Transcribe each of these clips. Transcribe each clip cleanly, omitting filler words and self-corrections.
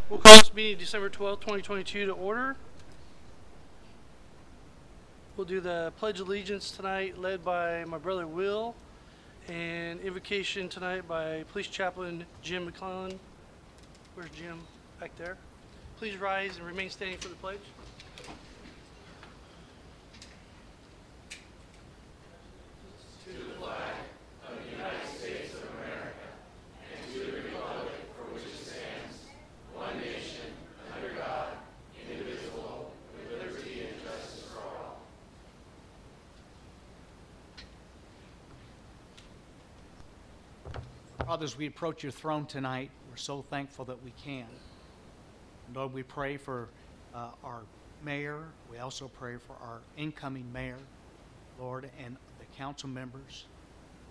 We'll call this meeting December 12th, 2022 to order. We'll do the Pledge of Allegiance tonight, led by my brother Will, and invocation tonight by Police Chaplain Jim McClellan. Where's Jim? Back there. Please rise and remain standing for the pledge. Father, as we approach your throne tonight, we're so thankful that we can. And Lord, we pray for our mayor. We also pray for our incoming mayor, Lord, and the council members.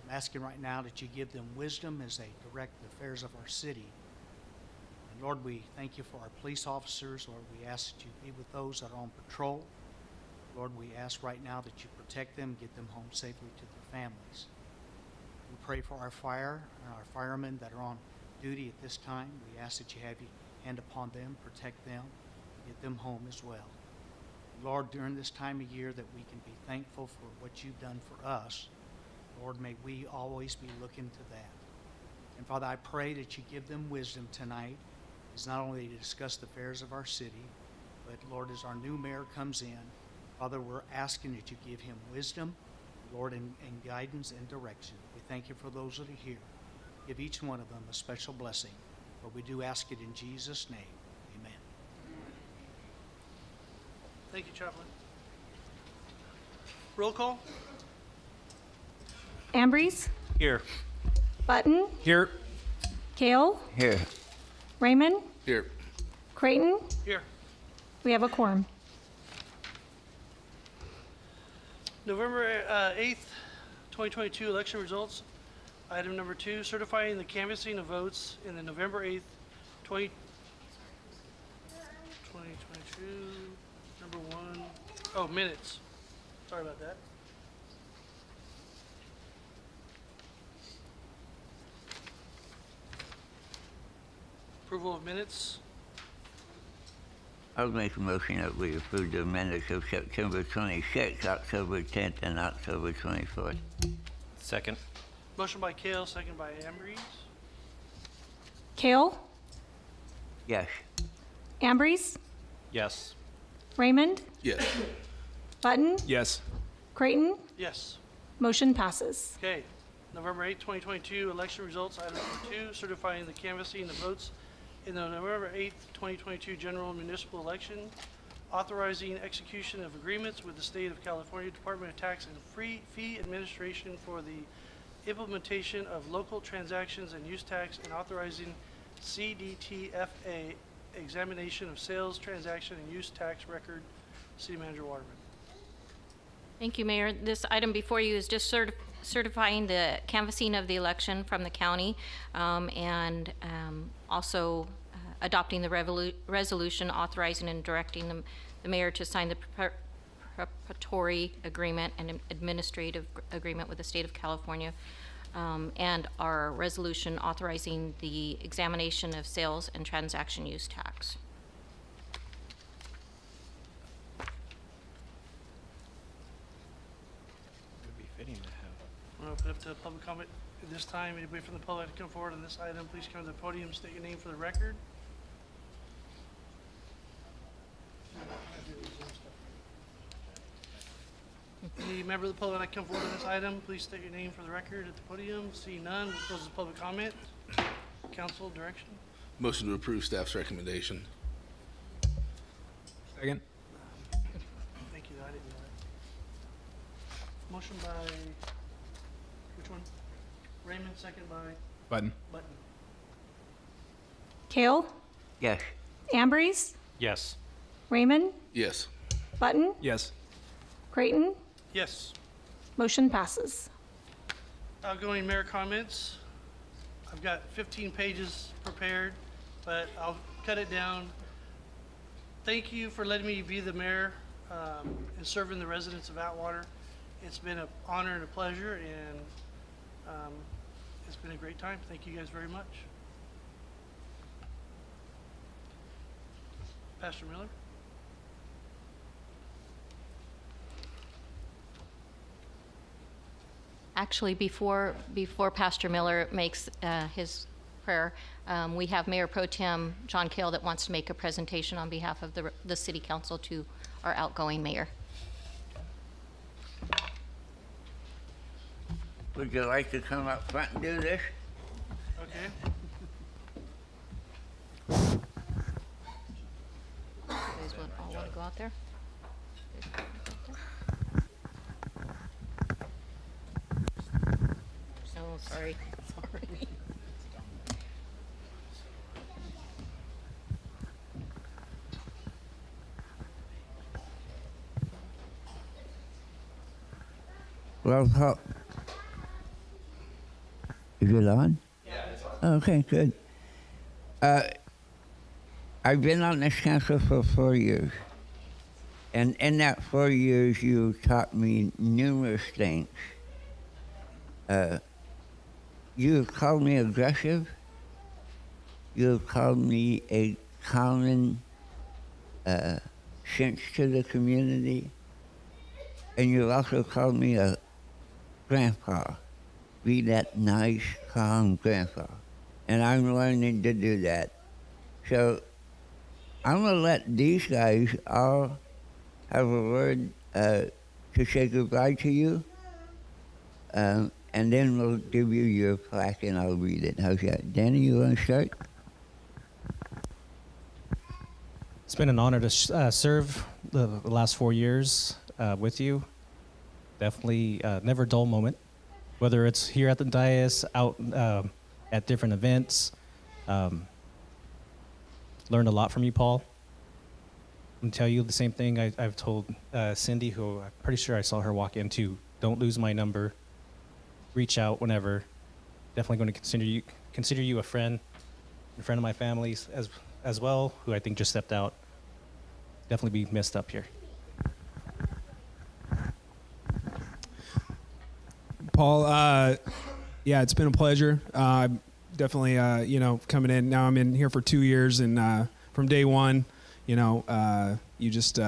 I'm asking right now that you give them wisdom as they direct the affairs of our city. And Lord, we thank you for our police officers. Lord, we ask that you be with those that are on patrol. Lord, we ask right now that you protect them, get them home safely to their families. We pray for our fire and our firemen that are on duty at this time. We ask that you have your hand upon them, protect them, get them home as well. Lord, during this time of year that we can be thankful for what you've done for us, Lord, may we always be looking to that. And Father, I pray that you give them wisdom tonight, is not only to discuss the affairs of our city, but Lord, as our new mayor comes in, Father, we're asking that you give him wisdom, Lord, and guidance and direction. We thank you for those that are here. Give each one of them a special blessing. But we do ask it in Jesus' name. Amen. Thank you, Chaplain. Roll call. Ambrose, Here. Button, Here. Kale, Here. Raymond, Here. Creighton. Here. We have a quorum. November 8th, 2022 election results. Item number 2, certifying the canvassing of votes in the November 8th, 2022. Number 1. Oh, minutes. Sorry about that. Approval of minutes. I'll make a motion that we approve the minutes of September 26th, October 10th, and October 24th. Second. Motion by Kale, second by Ambrose. Kale, Yes. Ambrose, Yes. Raymond, Yes. Button, Yes. Creighton. Yes. Motion passes. Okay. November 8th, 2022 election results. Item number 2, certifying the canvassing of votes in the November 8th, 2022 general municipal election, authorizing execution of agreements with the State of California Department of Tax and Fee Administration for the implementation of local transactions and use tax, and authorizing CDTFA examination of sales, transaction, and use tax record. City Manager Waterman. Thank you, Mayor. This item before you is just certifying the canvassing of the election from the county, and also adopting the resolution authorizing and directing the mayor to sign the preparatory agreement and administrative agreement with the State of California, and our resolution authorizing the examination of sales and transaction use tax. Would be fitting to have. I'm going to open up to public comment at this time. Anybody from the public to come forward on this item, please come to the podium, state your name for the record. Any member of the public that come forward on this item, please state your name for the record at the podium. See none, we'll close the public comment. Council direction. Motion to approve staff's recommendation. Second. Thank you, I didn't know that. Motion by, which one? Raymond, second by Button. Button. Kale, Yes. Ambrose, Yes. Raymond, Yes. Button, Yes. Creighton. Yes. Motion passes. Outgoing mayor comments. I've got 15 pages prepared, but I'll cut it down. Thank you for letting me be the mayor and serving the residents of Atwater. It's been an honor and a pleasure, and it's been a great time. Thank you guys very much. Pastor Miller? Actually, before Pastor Miller makes his prayer, we have Mayor Pro Tem John Kale that wants to make a presentation on behalf of the city council to our outgoing mayor. Would you like to come up front and do this? Okay. You guys all want to go out there? Oh, sorry. Sorry. Well, Paul. Is it on? Yeah, it's on. Okay, good. I've been on this council for 4 years. And in that 4 years, you taught me numerous things. You have called me aggressive. You have called me a common sense to the community. And you've also called me a grandpa. Be that nice, calm grandpa. And I'm learning to do that. So I'm going to let these guys all have a word to say goodbye to you. And then we'll give you your plaque and I'll read it. How's that? Danny, you want to start? It's been an honor to serve the last 4 years with you. Definitely never a dull moment, whether it's here at the dais, out at different events. Learned a lot from you, Paul. I'm going to tell you the same thing I've told Cindy, who I'm pretty sure I saw her walk into. Don't lose my number. Reach out whenever. Definitely going to consider you a friend of my family's as well, who I think just stepped out. Definitely be missed up here. Paul, yeah, it's been a pleasure. Definitely, coming in. Now I'm in here for 2 years, and from day one, you just,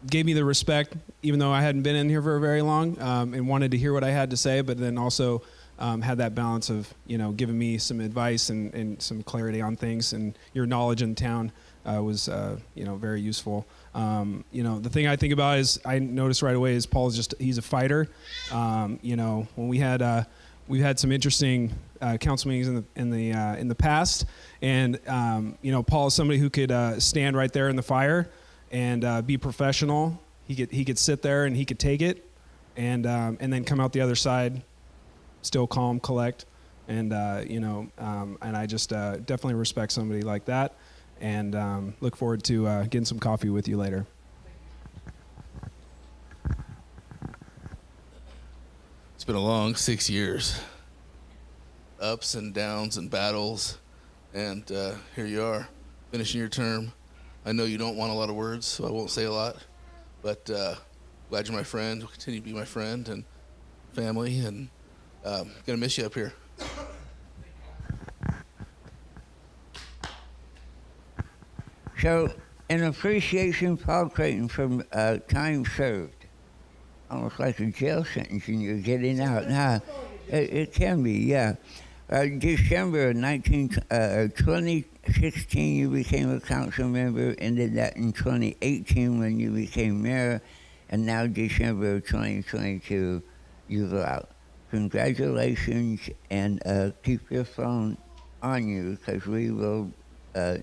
gave me the respect, even though I hadn't been in here for very long, and wanted to hear what I had to say, but then also had that balance of, giving me some advice and some clarity on things, and your knowledge in town was, very useful. The thing I think about is I noticed right away is Paul is he's a fighter. When we've had some interesting council meetings in the past, and Paul is somebody who could stand right there in the fire and be professional. He could sit there and he could take it, and then come out the other side, still calm, collect, and and I just definitely respect somebody like that. And look forward to getting some coffee with you later. It's been a long 6 years. Ups and downs and battles. And here you are, finishing your term. I know you don't want a lot of words, so I won't say a lot. But glad you're my friend. Will continue to be my friend and family. And gonna miss you up here. So, in appreciation, Paul Creighton, from time served, almost like a jail sentence and you're getting out. Now, it can be, yeah. December 2016, you became a council member, ended that in 2018 when you became mayor, and now December of 2022, you go out. Congratulations, and keep your phone on you, because we will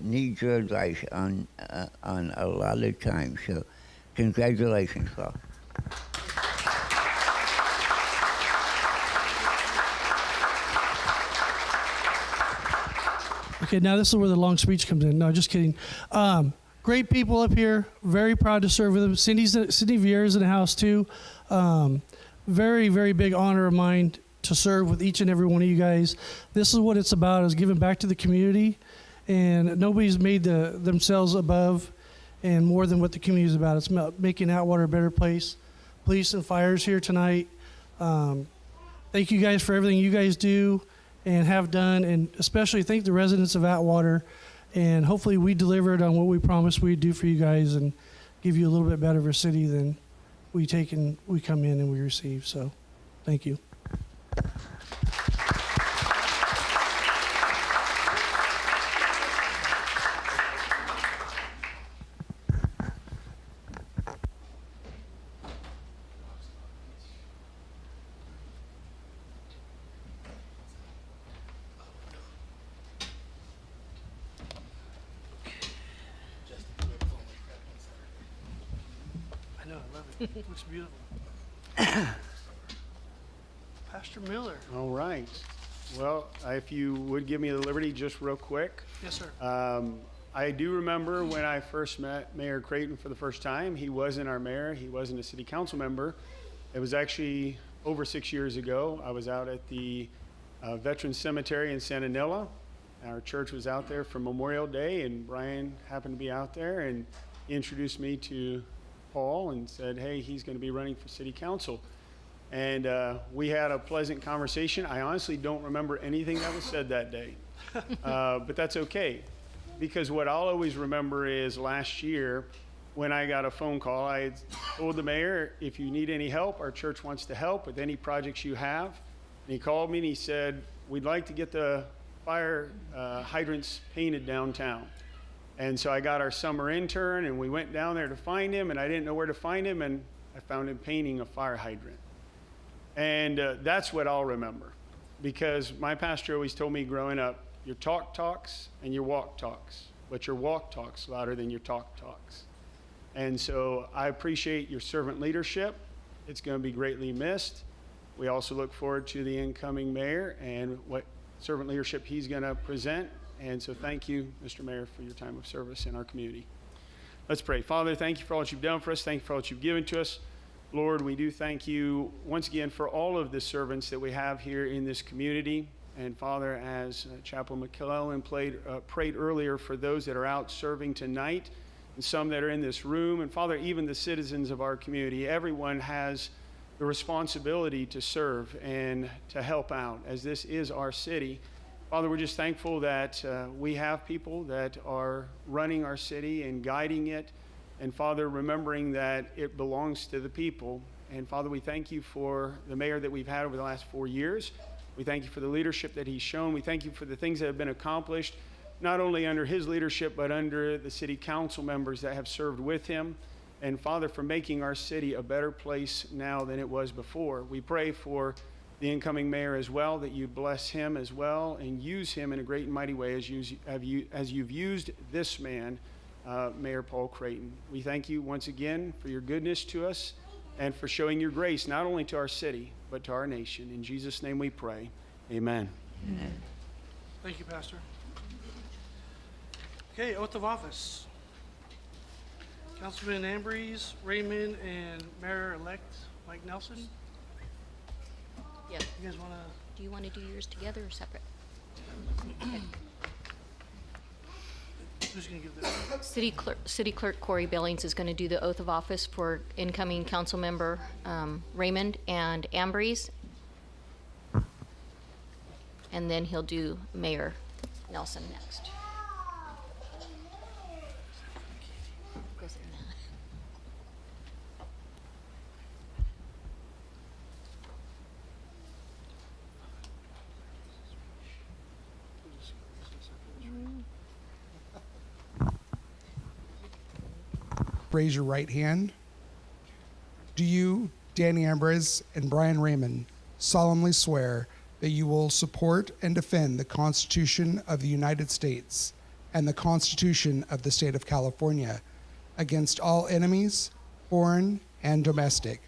need your advice on a lot of times. So, congratulations, Paul. Okay, now this is where the long speech comes in. No, just kidding. Great people up here. Very proud to serve with them. Cindy Vieira's in the house too. Very, very big honor of mine to serve with each and every one of you guys. This is what it's about, is giving back to the community. And nobody's made themselves above and more than what the community is about. It's about making Atwater a better place. Police and fire's here tonight. Thank you guys for everything you guys do and have done, and especially thank the residents of Atwater And hopefully we delivered on what we promised we'd do for you guys and give you a little bit better of a city than we come in and we receive. So thank you. I know, I love it. It looks beautiful. Pastor Miller. All right. Well, if you would give me the liberty just real quick. Yes, sir. I do remember when I first met Mayor Creighton for the first time. He wasn't our mayor. He wasn't a city council member. It was actually over 6 years ago. I was out at the Veterans Cemetery in Santa Nila. Our church was out there for Memorial Day, and Brian happened to be out there, and he introduced me to Paul and said, hey, he's going to be running for city council. And we had a pleasant conversation. I honestly don't remember anything that was said that day, but that's okay. Because what I'll always remember is last year when I got a phone call, I told the mayor, if you need any help, our church wants to help with any projects you have. And he called me and he said, we'd like to get the fire hydrants painted downtown. And so I got our summer intern and we went down there to find him, and I didn't know where to find him, and I found him painting a fire hydrant. And that's what I'll remember, because my pastor always told me growing up, your talk talks and your walk talks, but your walk talks louder than your talk talks. And so I appreciate your servant leadership. It's going to be greatly missed. We also look forward to the incoming mayor and what servant leadership he's going to present. And so thank you, Mr. Mayor, for your time of service in our community. Let's pray. Father, thank you for all that you've done for us. Thank you for all that you've given to us. Lord, we do thank you once again for all of the servants that we have here in this community. And Father, as Chaplain McClellan prayed earlier for those that are out serving tonight and some that are in this room, and Father, even the citizens of our community, everyone has the responsibility to serve and to help out, as this is our city. Father, we're just thankful that we have people that are running our city and guiding it. And Father, remembering that it belongs to the people. And Father, we thank you for the mayor that we've had over the last 4 years. We thank you for the leadership that he's shown. We thank you for the things that have been accomplished, not only under his leadership, but under the city council members that have served with him. And Father, for making our city a better place now than it was before. We pray for the incoming mayor as well, that you bless him as well and use him in a great and mighty way as you've used this man, Mayor Paul Creighton. We thank you once again for your goodness to us and for showing your grace, not only to our city, but to our nation. In Jesus' name we pray. Amen. Thank you, Pastor. Okay, oath of office. Councilman Ambrose, Raymond, and Mayor-elect Mike Nelson. Yes. You guys want to? Do you want to do yours together or separate? Okay. Who's going to give the? City Clerk Corey Billings is going to do the oath of office for incoming council member Raymond and Ambrose. And then he'll do Mayor Nelson next. Goes in that. Raise your right hand. Do you, Danny Ambrose and Brian Raymond, solemnly swear that you will support and defend the Constitution of the United States and the Constitution of the State of California against all enemies, foreign and domestic,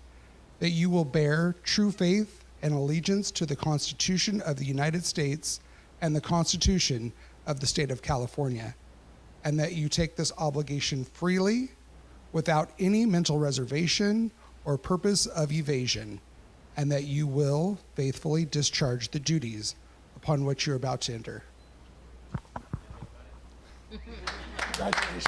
that you will bear true faith and allegiance to the Constitution of the United States and the Constitution of the State of California, and that you take this obligation freely, without any mental reservation or purpose of evasion, and that you will faithfully discharge the duties upon which you're about to enter. Congratulations.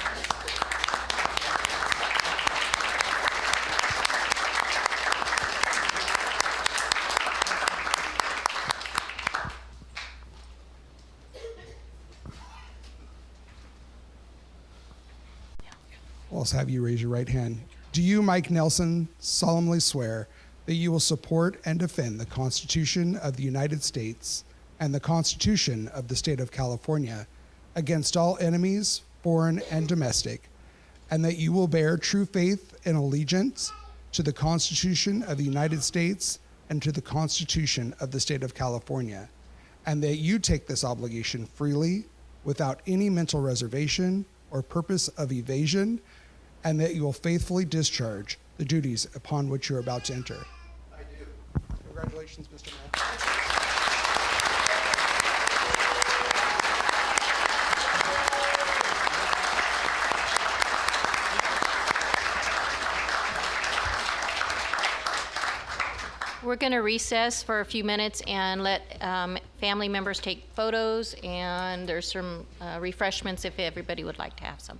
I'll also have you raise your right hand. Do you, Mike Nelson, solemnly swear that you will support and defend the Constitution of the United States and the Constitution of the State of California against all enemies, foreign and domestic, and that you will bear true faith and allegiance to the Constitution of the United States and to the Constitution of the State of California, and that you take this obligation freely without any mental reservation or purpose of evasion, and that you will faithfully discharge the duties upon which you are about to enter? I do. Congratulations, Mr. Mayor. We're going to recess for a few minutes and let family members take photos, and there's some refreshments if everybody would like to have some.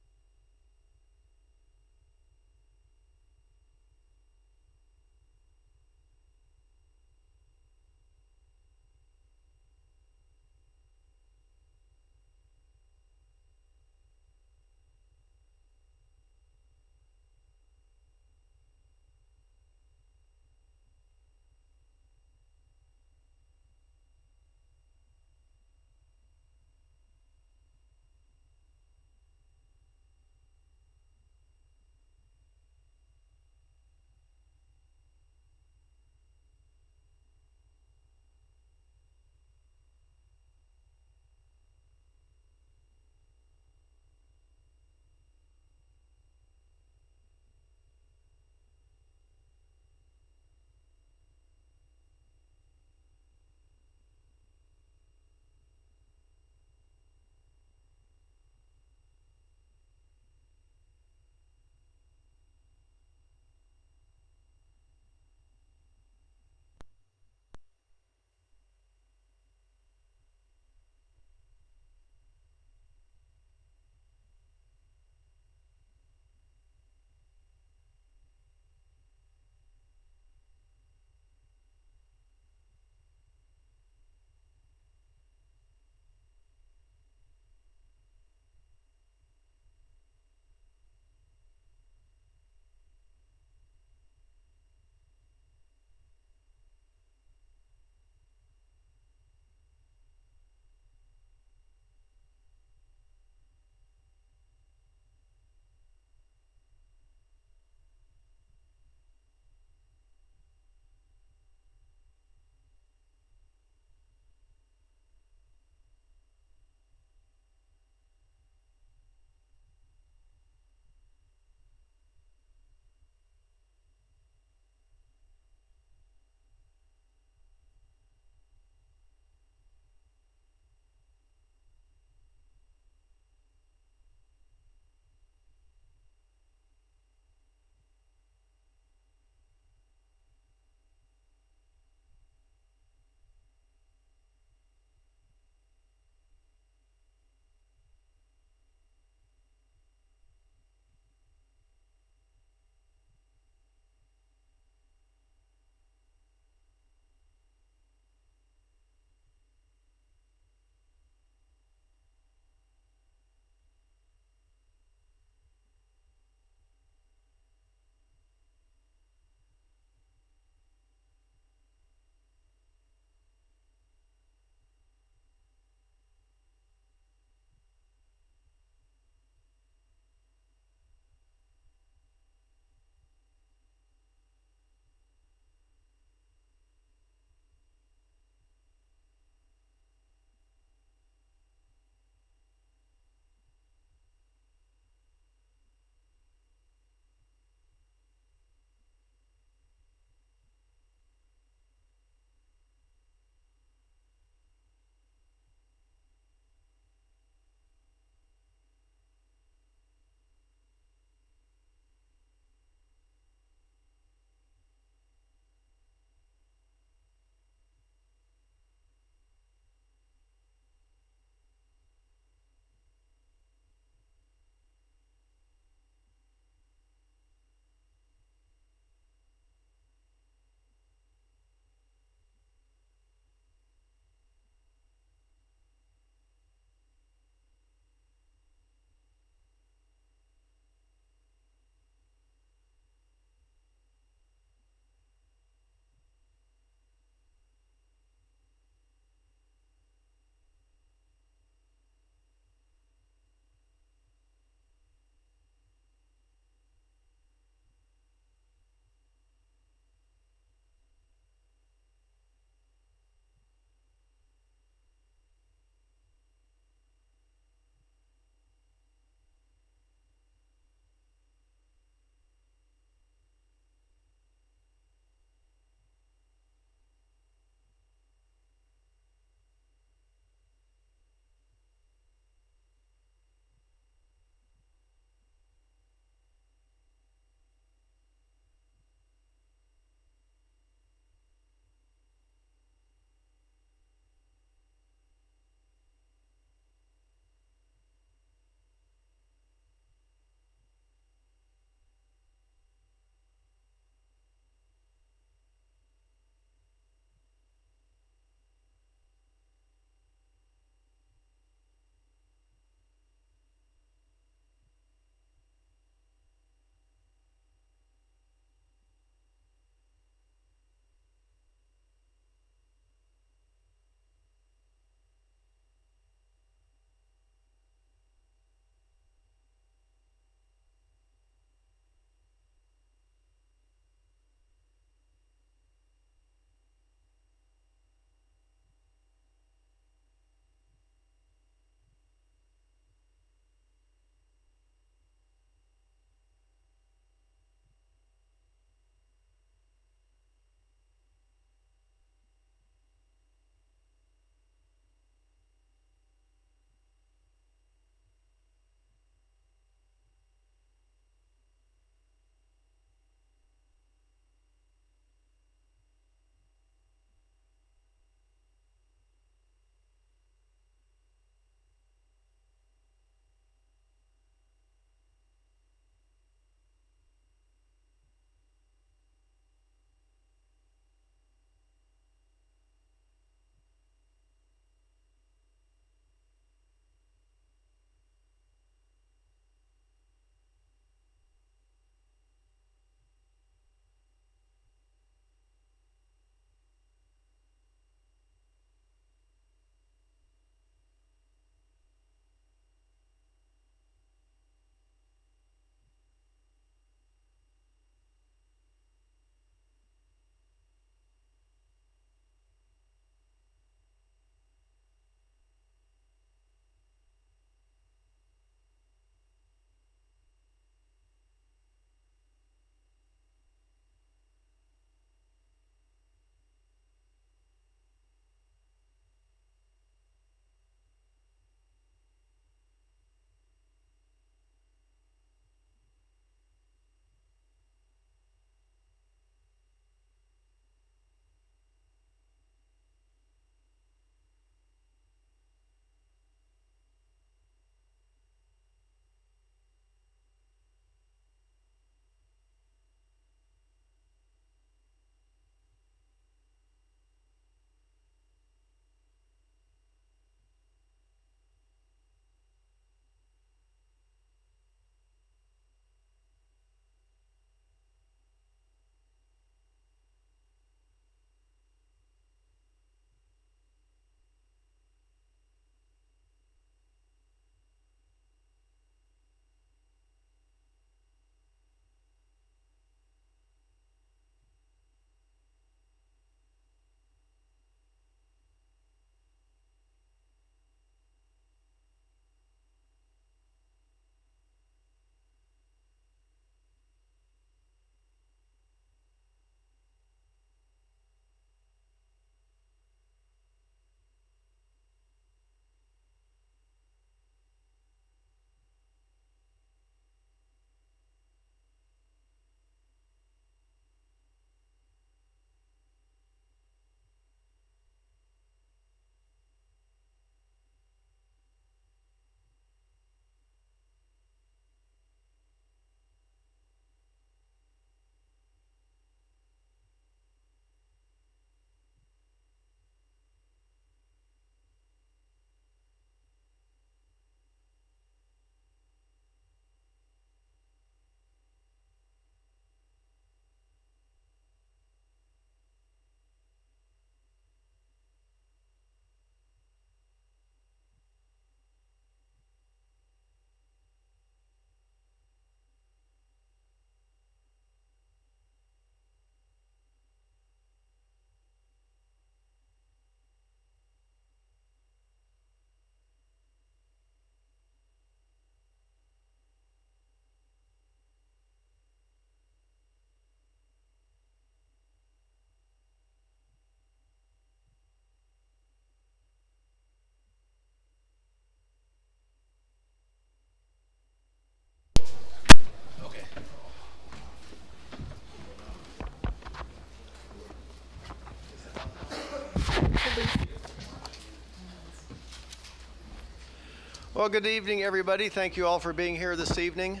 Well, good evening, everybody. Thank you all for being here this evening.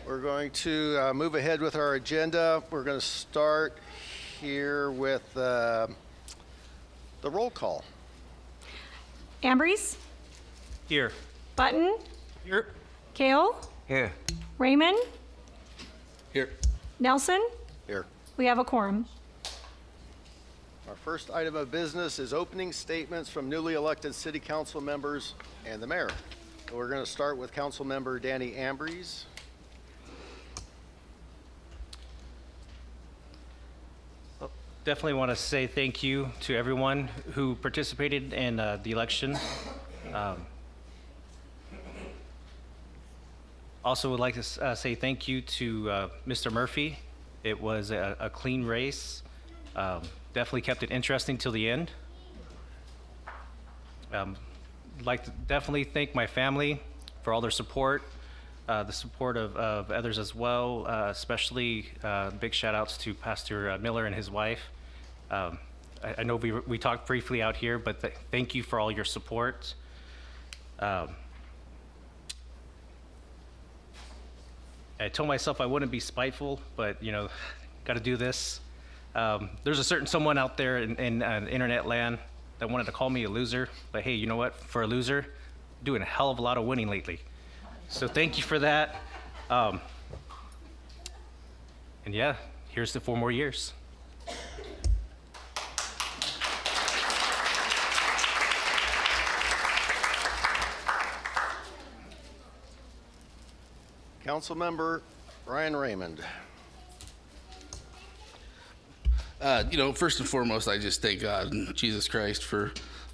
We're going to move ahead with our agenda. We're going to start here with the roll call. Ambrose, Here. Button, Here. Kale, Here. Raymond, Here. Nelson. Here. We have a quorum. Our first item of business is opening statements from newly elected city council members and the mayor. So we're going to start with Council Member Danny Ambrose. Definitely want to say thank you to everyone who participated in the election. Also would like to say thank you to Mr. Murphy. It was a clean race. Definitely kept it interesting till the end. Like to definitely thank my family for all their support, the support of others as well, especially big shout outs to Pastor Miller and his wife. I know we talked briefly out here, but thank you for all your support. I told myself I wouldn't be spiteful, but you know, got to do this. There's a certain someone out there in internet land that wanted to call me a loser, but hey, you know what? For a loser, doing a hell of a lot of winning lately. So thank you for that. And yeah, here's to 4 more years. Councilmember Brian Raymond. First and foremost, I just thank God and Jesus Christ for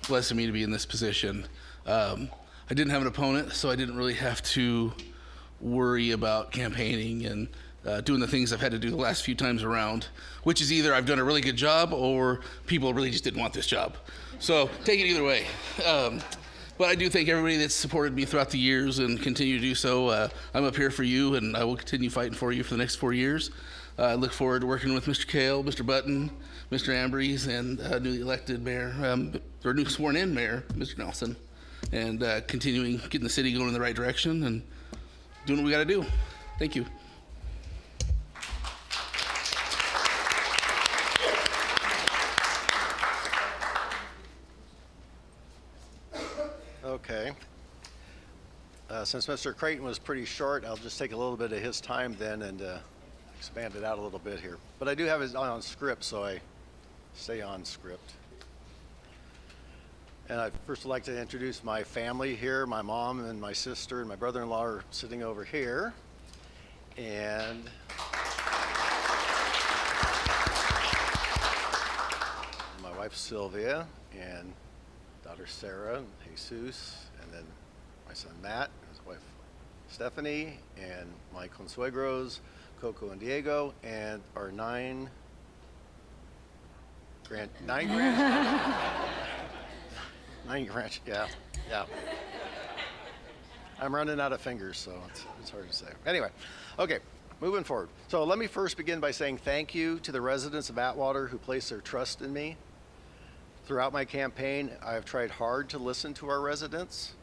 blessing me to be in this position. I didn't have an opponent, so I didn't really have to worry about campaigning and doing the things I've had to do the last few times around, which is either I've done a really good job or people really just didn't want this job. So take it either way. But I do thank everybody that's supported me throughout the years and continue to do so. I'm up here for you, and I will continue fighting for you for the next 4 years. I look forward to working with Mr. Kale, Mr. Button, Mr. Ambrose, and newly elected mayor, or new sworn-in mayor, Mr. Nelson, and continuing getting the city going in the right direction and doing what we got to do. Thank you. Okay. Since Mr. Creighton was pretty short, I'll just take a little bit of his time then and expand it out a little bit here. But I do have it on script, so I stay on script. And I'd first like to introduce my family here. My mom and my sister and my brother-in-law are sitting over here. And my wife Sylvia and daughter Sarah and Jesus, and then my son Matt and his wife Stephanie, and my consuegros, Coco and Diego, and our nine yeah. I'm running out of fingers, so it's hard to say. Anyway, okay, moving forward. So let me first begin by saying thank you to the residents of Atwater who placed their trust in me. Throughout my campaign, I have tried hard to listen to our residents.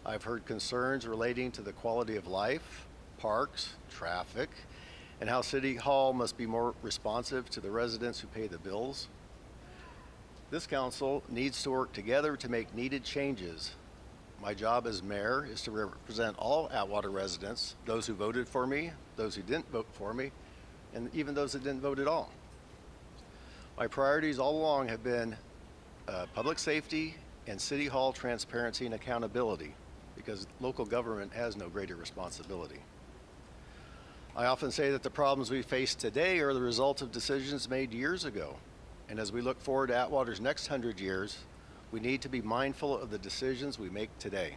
I've heard concerns relating to the quality of life, parks, traffic, and how City Hall must be more responsive to the residents who pay the bills. This council needs to work together to make needed changes. My job as mayor is to represent all Atwater residents, those who voted for me, those who didn't vote for me, and even those that didn't vote at all. My priorities all along have been public safety and City Hall transparency and accountability, because local government has no greater responsibility. I often say that the problems we face today are the result of decisions made years ago. And as we look forward to Atwater's next 100 years, we need to be mindful of the decisions we make today.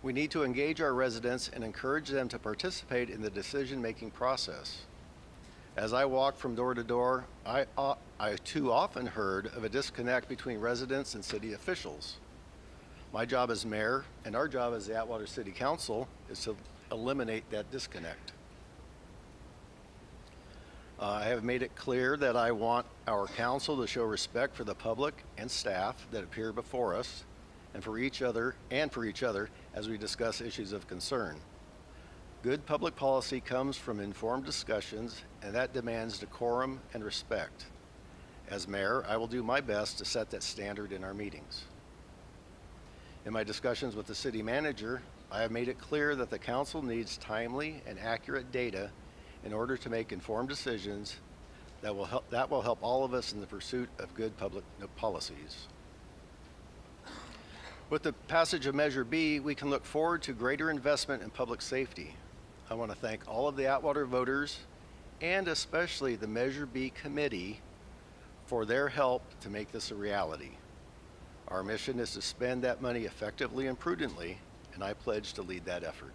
We need to engage our residents and encourage them to participate in the decision-making process. As I walked from door to door, I too often heard of a disconnect between residents and city officials. My job as mayor and our job as the Atwater City Council is to eliminate that disconnect. I have made it clear that I want our council to show respect for the public and staff that appear before us and for each other as we discuss issues of concern. Good public policy comes from informed discussions, and that demands decorum and respect. As mayor, I will do my best to set that standard in our meetings. In my discussions with the city manager, I have made it clear that the council needs timely and accurate data in order to make informed decisions that will help all of us in the pursuit of good public policies. With the passage of Measure B, we can look forward to greater investment in public safety. I want to thank all of the Atwater voters and especially the Measure B committee for their help to make this a reality. Our mission is to spend that money effectively and prudently, and I pledge to lead that effort.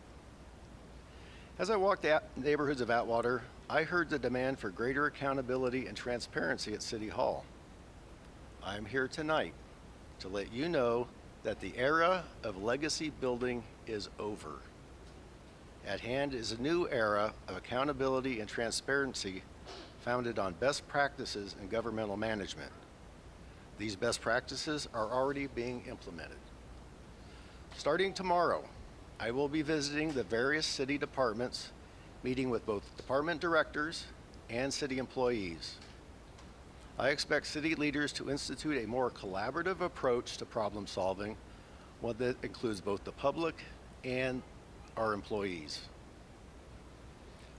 As I walked the neighborhoods of Atwater, I heard the demand for greater accountability and transparency at City Hall. I'm here tonight to let you know that the era of legacy building is over. At hand is a new era of accountability and transparency founded on best practices in governmental management. These best practices are already being implemented. Starting tomorrow, I will be visiting the various city departments, meeting with both department directors and city employees. I expect city leaders to institute a more collaborative approach to problem solving, one that includes both the public and our employees.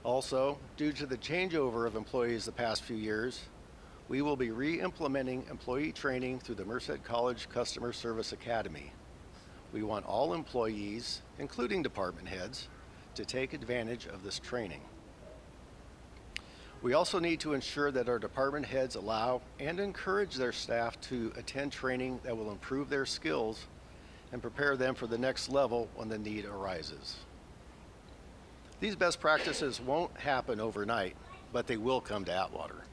Also, due to the changeover of employees the past few years, we will be re-implementing employee training through the Merced College Customer Service Academy. We want all employees, including department heads, to take advantage of this training. We also need to ensure that our department heads allow and encourage their staff to attend training that will improve their skills and prepare them for the next level when the need arises. These best practices won't happen overnight, but they will come to Atwater.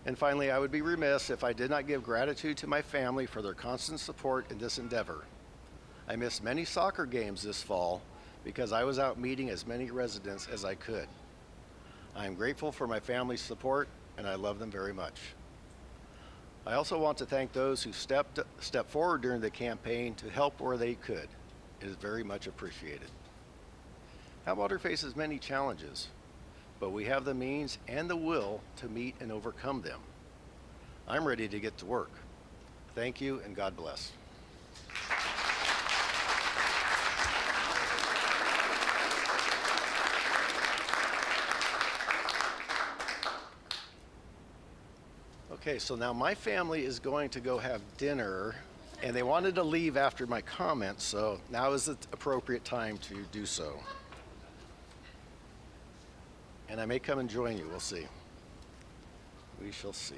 And finally, I would be remiss if I did not give gratitude to my family for their constant support in this endeavor. I missed many soccer games this fall because I was out meeting as many residents as I could. I am grateful for my family's support, and I love them very much. I also want to thank those who stepped forward during the campaign to help where they could. It is very much appreciated. Atwater faces many challenges, but we have the means and the will to meet and overcome them. I'm ready to get to work. Thank you, and God bless. Okay, so now my family is going to go have dinner, and they wanted to leave after my comments, so now is the appropriate time to do so. And I may come and join you, we'll see. We shall see.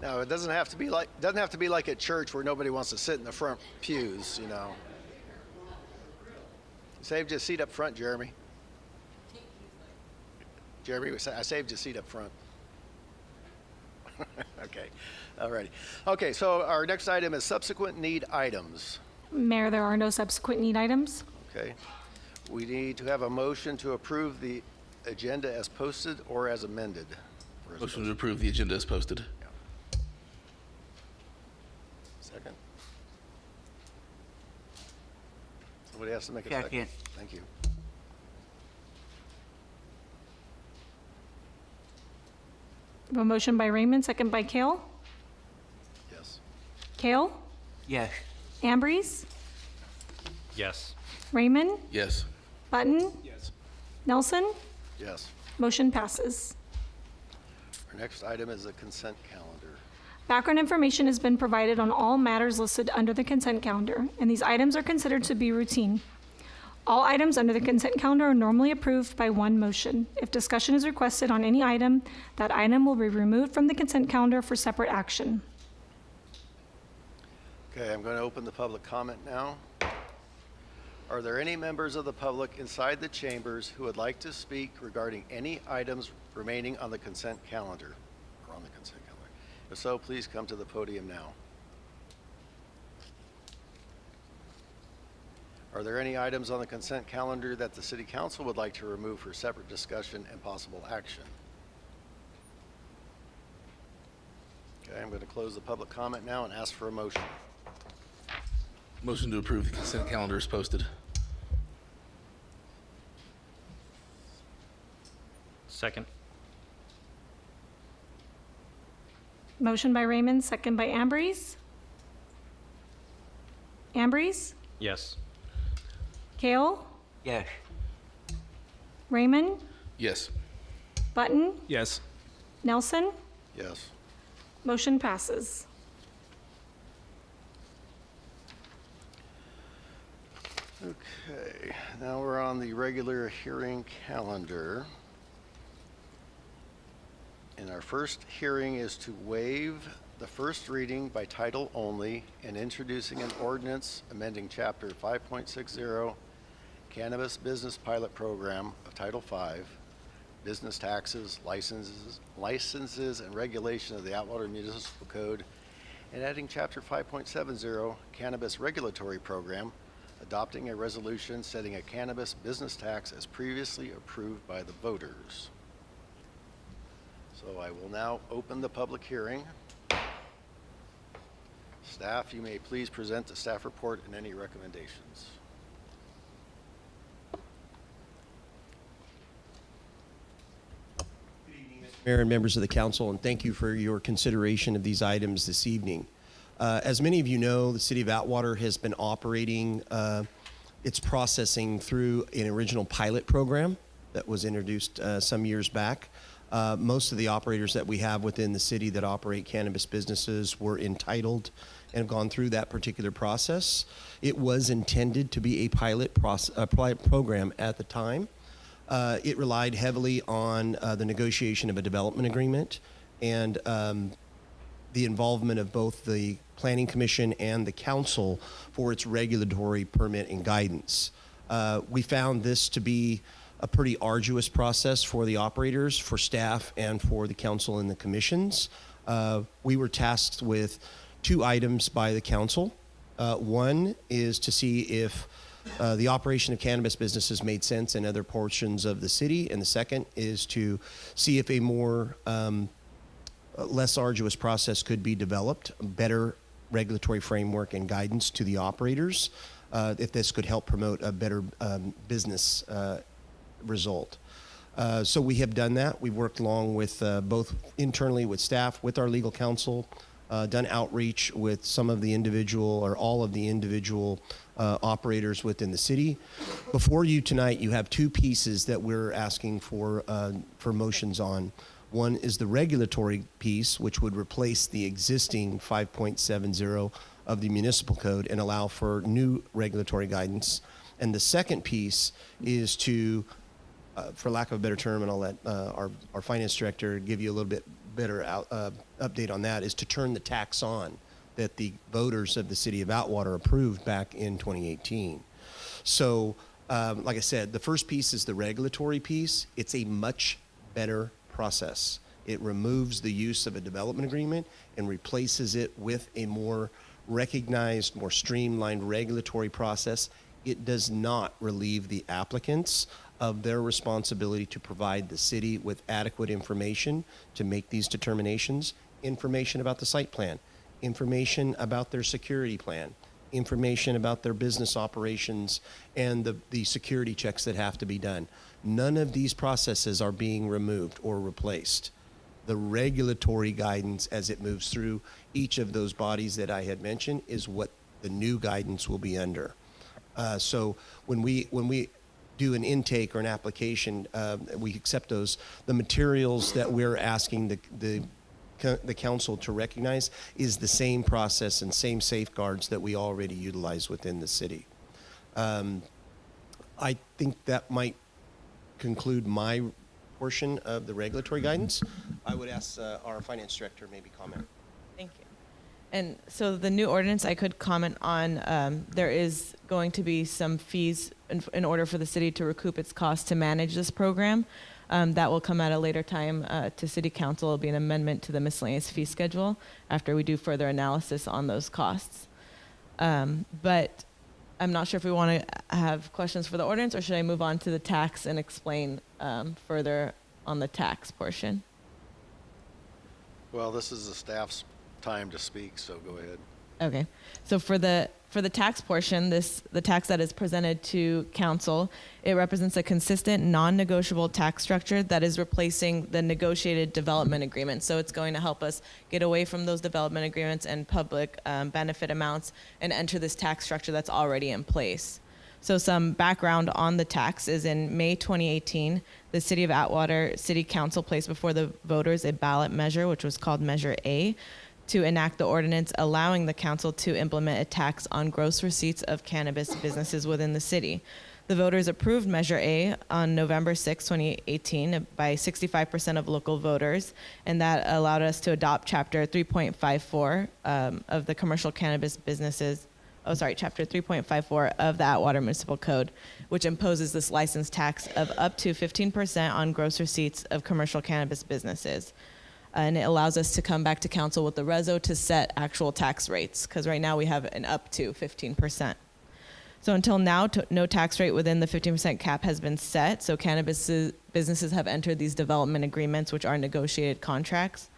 Now, it doesn't have to be like at church where nobody wants to sit in the front pews, you know. Saved you a seat up front, Jeremy. Jeremy, I saved you a seat up front. Okay, all righty. Okay, so our next item is subsequent need items. Mayor, there are no subsequent need items. Okay. We need to have a motion to approve the agenda as posted or as amended. Motion to approve the agenda as posted. Second. Somebody has to make a second. Second. Thank you. We have a motion by Raymond, second by Kale. Yes. Kale? Yes. Ambrose? Yes. Raymond? Yes. Button? Yes. Nelson? Yes. Motion passes. Our next item is the consent calendar. Background information has been provided on all matters listed under the consent calendar, and these items are considered to be routine. All items under the consent calendar are normally approved by one motion. If discussion is requested on any item, that item will be removed from the consent calendar for separate action. Okay, I'm going to open the public comment now. Are there any members of the public inside the chambers who would like to speak regarding any items remaining on the consent calendar or on the consent calendar? If so, please come to the podium now. Are there any items on the consent calendar that the City Council would like to remove for separate discussion and possible action? Okay, I'm going to close the public comment now and ask for a motion. Motion to approve the consent calendar is posted. Second. Motion by Raymond, second by Ambrose. Ambrose? Yes. Kale? Yes. Raymond? Yes. Button? Yes. Nelson? Yes. Motion passes. Okay, now we're on the regular hearing calendar. And our first hearing is to waive the first reading by title only and introducing an ordinance amending Chapter 5.60 Cannabis Business Pilot Program of Title V, Business Taxes, Licenses, and Regulation of the Atwater Municipal Code, and adding Chapter 5.70 Cannabis Regulatory Program, adopting a resolution setting a cannabis business tax as previously approved by the voters. So I will now open the public hearing. Staff, you may please present the staff report and any recommendations. Mayor and members of the council, and thank you for your consideration of these items this evening. As many of you know, the City of Atwater has been operating its processing through an original pilot program that was introduced some years back. Most of the operators that we have within the city that operate cannabis businesses were entitled and have gone through that particular process. It was intended to be a pilot program at the time. It relied heavily on the negotiation of a development agreement and the involvement of both the Planning Commission and the council for its regulatory permit and guidance. We found this to be a pretty arduous process for the operators, for staff, and for the council and the commissions. We were tasked with 2 items by the council. One is to see if the operation of cannabis businesses made sense in other portions of the city, and the second is to see if a more less arduous process could be developed, better regulatory framework and guidance to the operators, if this could help promote a better business result. So we have done that. We've worked along with both internally with staff, with our legal counsel, done outreach with some of the individual or all of the individual operators within the city. Before you tonight, you have 2 pieces that we're asking for motions on. One is the regulatory piece, which would replace the existing 5.70 of the municipal code and allow for new regulatory guidance. And the second piece is to, for lack of a better term, and I'll let our finance director give you a little bit better update on that, is to turn the tax on that the voters of the City of Atwater approved back in 2018. So, like I said, the first piece is the regulatory piece. It's a much better process. It removes the use of a development agreement and replaces it with a more recognized, more streamlined regulatory process. It does not relieve the applicants of their responsibility to provide the city with adequate information to make these determinations, information about the site plan, information about their security plan, information about their business operations, and the security checks that have to be done. None of these processes are being removed or replaced. The regulatory guidance as it moves through each of those bodies that I had mentioned is what the new guidance will be under. So when we do an intake or an application, we accept those. The materials that we're asking the council to recognize is the same process and same safeguards that we already utilize within the city. I think that might conclude my portion of the regulatory guidance. I would ask our finance director maybe comment. Thank you. And so the new ordinance, I could comment on, there is going to be some fees in order for the city to recoup its costs to manage this program. That will come at a later time to city council. It'll be an amendment to the miscellaneous fee schedule after we do further analysis on those costs. But I'm not sure if we want to have questions for the ordinance, or should I move on to the tax and explain further on the tax portion? Well, this is the staff's time to speak, so go ahead. Okay, so for the tax portion, the tax that is presented to council, it represents a consistent, non-negotiable tax structure that is replacing the negotiated development agreement. So it's going to help us get away from those development agreements and public benefit amounts and enter this tax structure that's already in place. So some background on the tax is in May 2018, the City of Atwater City Council placed before the voters a ballot measure, which was called Measure A, to enact the ordinance allowing the council to implement a tax on gross receipts of cannabis businesses within the city. The voters approved Measure A on November 6, 2018 by 65% of local voters, and that allowed us to adopt Chapter 3.54 of the Commercial Cannabis Businesses, Chapter 3.54 of the Atwater Municipal Code, which imposes this license tax of up to 15% on gross receipts of commercial cannabis businesses. And it allows us to come back to council with the reso to set actual tax rates, because right now we have an up to 15%. So until now, no tax rate within the 15% cap has been set. So cannabis businesses have entered these development agreements, which are negotiated contracts.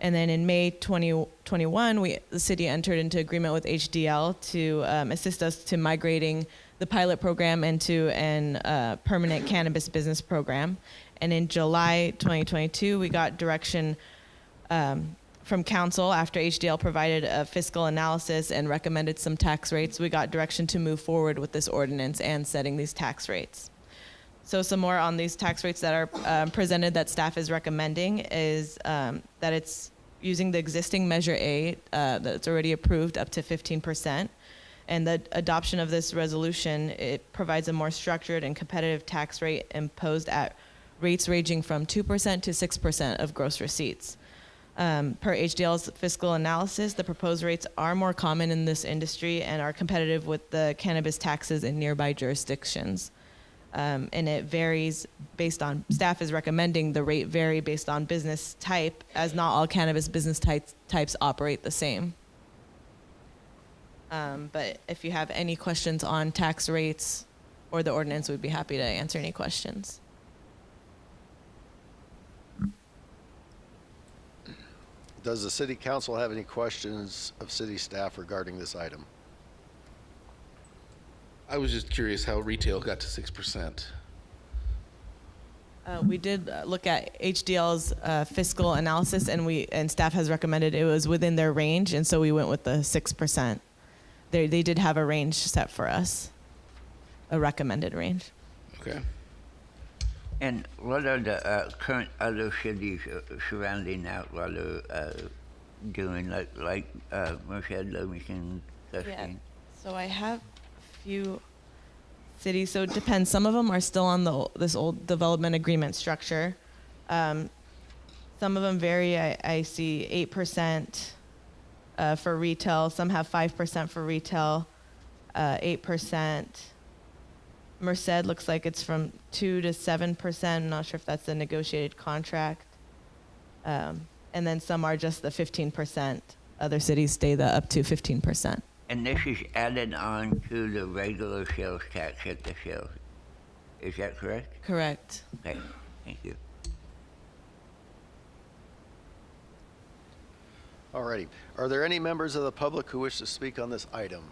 And then in May 2021, the city entered into agreement with HDL to assist us to migrating the pilot program into an permanent cannabis business program. And in July 2022, we got direction from council after HDL provided a fiscal analysis and recommended some tax rates. We got direction to move forward with this ordinance and setting these tax rates. So some more on these tax rates that are presented that staff is recommending is that it's using the existing Measure A that's already approved up to 15%. And the adoption of this resolution, it provides a more structured and competitive tax rate imposed at rates ranging from 2% to 6% of gross receipts. Per HDL's fiscal analysis, the proposed rates are more common in this industry and are competitive with the cannabis taxes in nearby jurisdictions. And it varies based on, staff is recommending the rate vary based on business type, as not all cannabis business types operate the same. But if you have any questions on tax rates or the ordinance, we'd be happy to answer any questions. Does the city council have any questions of city staff regarding this item? I was just curious how retail got to 6%. We did look at HDL's fiscal analysis, and staff has recommended it was within their range, and so we went with the 6%. They did have a range set for us, a recommended range. Okay. And what are the current other cities surrounding Atwater doing, like Merced, Livingston, Susquehanna? Yeah. So I have a few cities. So it depends. Some of them are still on this old development agreement structure. Some of them vary. I see 8% for retail. Some have 5% for retail, 8%. Merced looks like it's from 2 to 7%. I'm not sure if that's a negotiated contract. And then some are just the 15%. Other cities stay the up to 15%. And this is added on to the regular sales tax at the sales. Is that correct? Correct. Okay, thank you. Alrighty. Are there any members of the public who wish to speak on this item?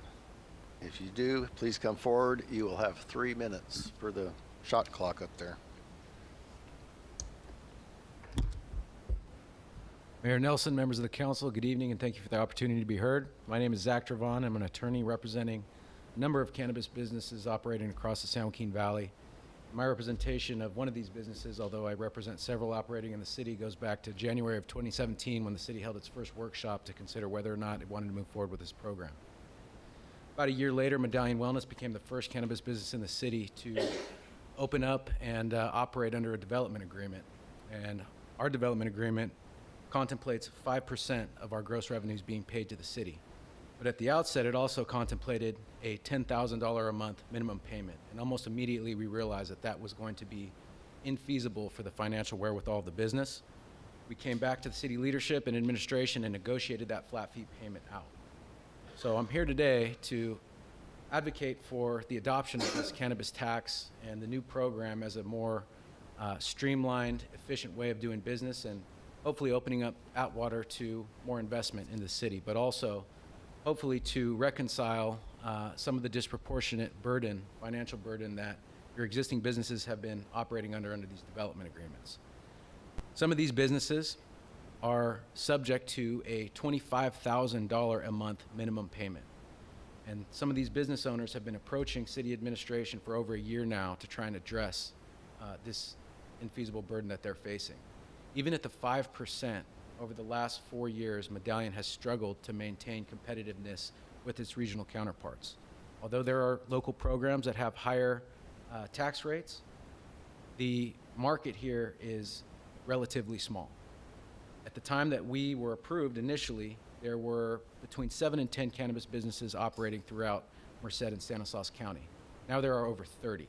If you do, please come forward. You will have 3 minutes for the shot clock up there. Mayor Nelson, members of the council, good evening and thank you for the opportunity to be heard. My name is Zach Trevon. I'm an attorney representing a number of cannabis businesses operating across the San Joaquin Valley. My representation of one of these businesses, although I represent several operating in the city, goes back to January of 2017 when the city held its first workshop to consider whether or not it wanted to move forward with this program. About a year later, Medallion Wellness became the first cannabis business in the city to open up and operate under a development agreement. And our development agreement contemplates 5% of our gross revenues being paid to the city. But at the outset, it also contemplated a $10,000 a month minimum payment. And almost immediately, we realized that that was going to be infeasible for the financial wherewithal of the business. We came back to the city leadership and administration and negotiated that flat fee payment out. So I'm here today to advocate for the adoption of this cannabis tax and the new program as a more streamlined, efficient way of doing business, and hopefully opening up Atwater to more investment in the city, but also hopefully to reconcile some of the disproportionate burden, financial burden, that your existing businesses have been operating under these development agreements. Some of these businesses are subject to a $25,000 a month minimum payment. And some of these business owners have been approaching city administration for over a year now to try and address this infeasible burden that they're facing. Even at the 5%, over the last 4 years, Medallion has struggled to maintain competitiveness with its regional counterparts. Although there are local programs that have higher tax rates, the market here is relatively small. At the time that we were approved initially, there were between 7 and 10 cannabis businesses operating throughout Merced and Stanislaus County. Now there are over 30.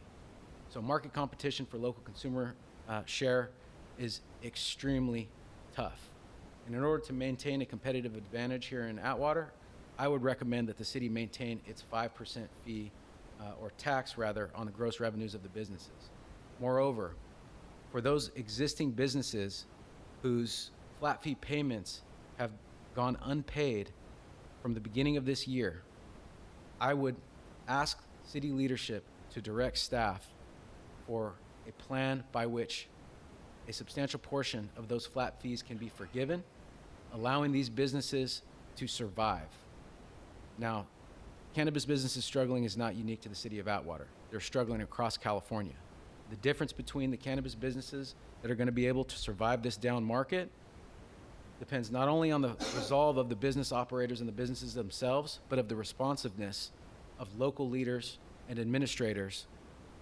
So market competition for local consumer share is extremely tough. And in order to maintain a competitive advantage here in Atwater, I would recommend that the city maintain its 5% fee, or tax rather, on the gross revenues of the businesses. Moreover, for those existing businesses whose flat fee payments have gone unpaid from the beginning of this year, I would ask city leadership to direct staff for a plan by which a substantial portion of those flat fees can be forgiven, allowing these businesses to survive. Now, cannabis businesses struggling is not unique to the city of Atwater. They're struggling across California. The difference between the cannabis businesses that are going to be able to survive this down market depends not only on the resolve of the business operators and the businesses themselves, but of the responsiveness of local leaders and administrators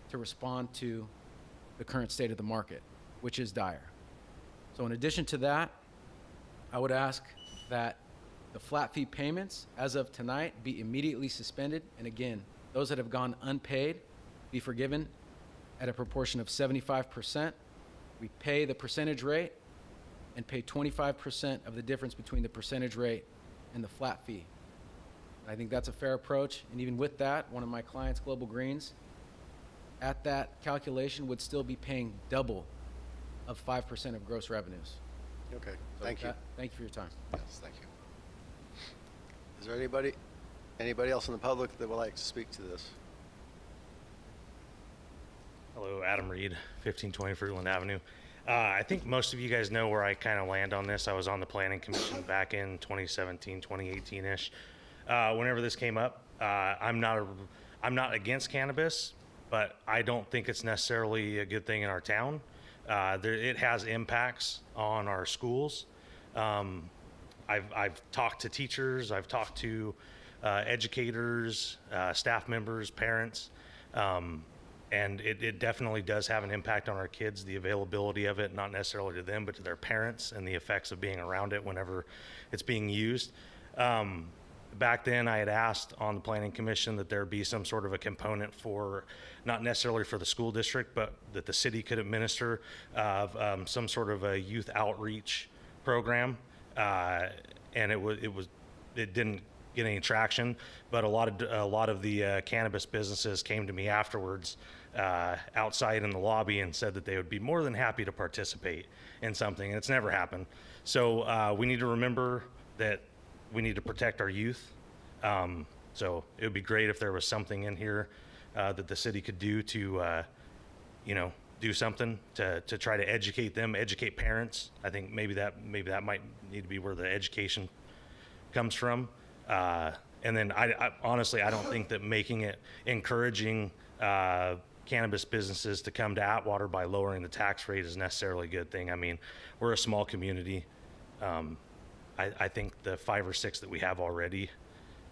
to respond to the current state of the market, which is dire. So in addition to that, I would ask that the flat fee payments as of tonight be immediately suspended, and again, those that have gone unpaid be forgiven at a proportion of 75%. We pay the percentage rate and pay 25% of the difference between the percentage rate and the flat fee. I think that's a fair approach, and even with that, one of my clients, Global Greens, at that calculation would still be paying double of 5% of gross revenues. Okay, So thank you. Thank you for your time. Yes, thank you. Is there anybody else in the public that would like to speak to this? Hello, Adam Reed, 1520 Fruitland Avenue. I think most of you guys know where I kind of land on this. I was on the Planning Commission back in 2017, 2018-ish. Whenever this came up, I'm not against cannabis, but I don't think it's necessarily a good thing in our town. It has impacts on our schools. I've talked to teachers, I've talked to educators, staff members, parents, and it definitely does have an impact on our kids, the availability of it, not necessarily to them, but to their parents, and the effects of being around it whenever it's being used. Back then, I had asked on the Planning Commission that there be some sort of a component for, not necessarily for the school district, but that the city could administer some sort of a youth outreach program. And it didn't get any traction, but a lot of the cannabis businesses came to me afterwards outside in the lobby and said that they would be more than happy to participate in something, and it's never happened. So we need to remember that we need to protect our youth. So it would be great if there was something in here that the city could do to, do something to try to educate them, educate parents. I think maybe that might need to be where the education comes from. And then I honestly, I don't think that making it encouraging cannabis businesses to come to Atwater by lowering the tax rate is necessarily a good thing. I mean, we're a small community. I think the 5 or 6 that we have already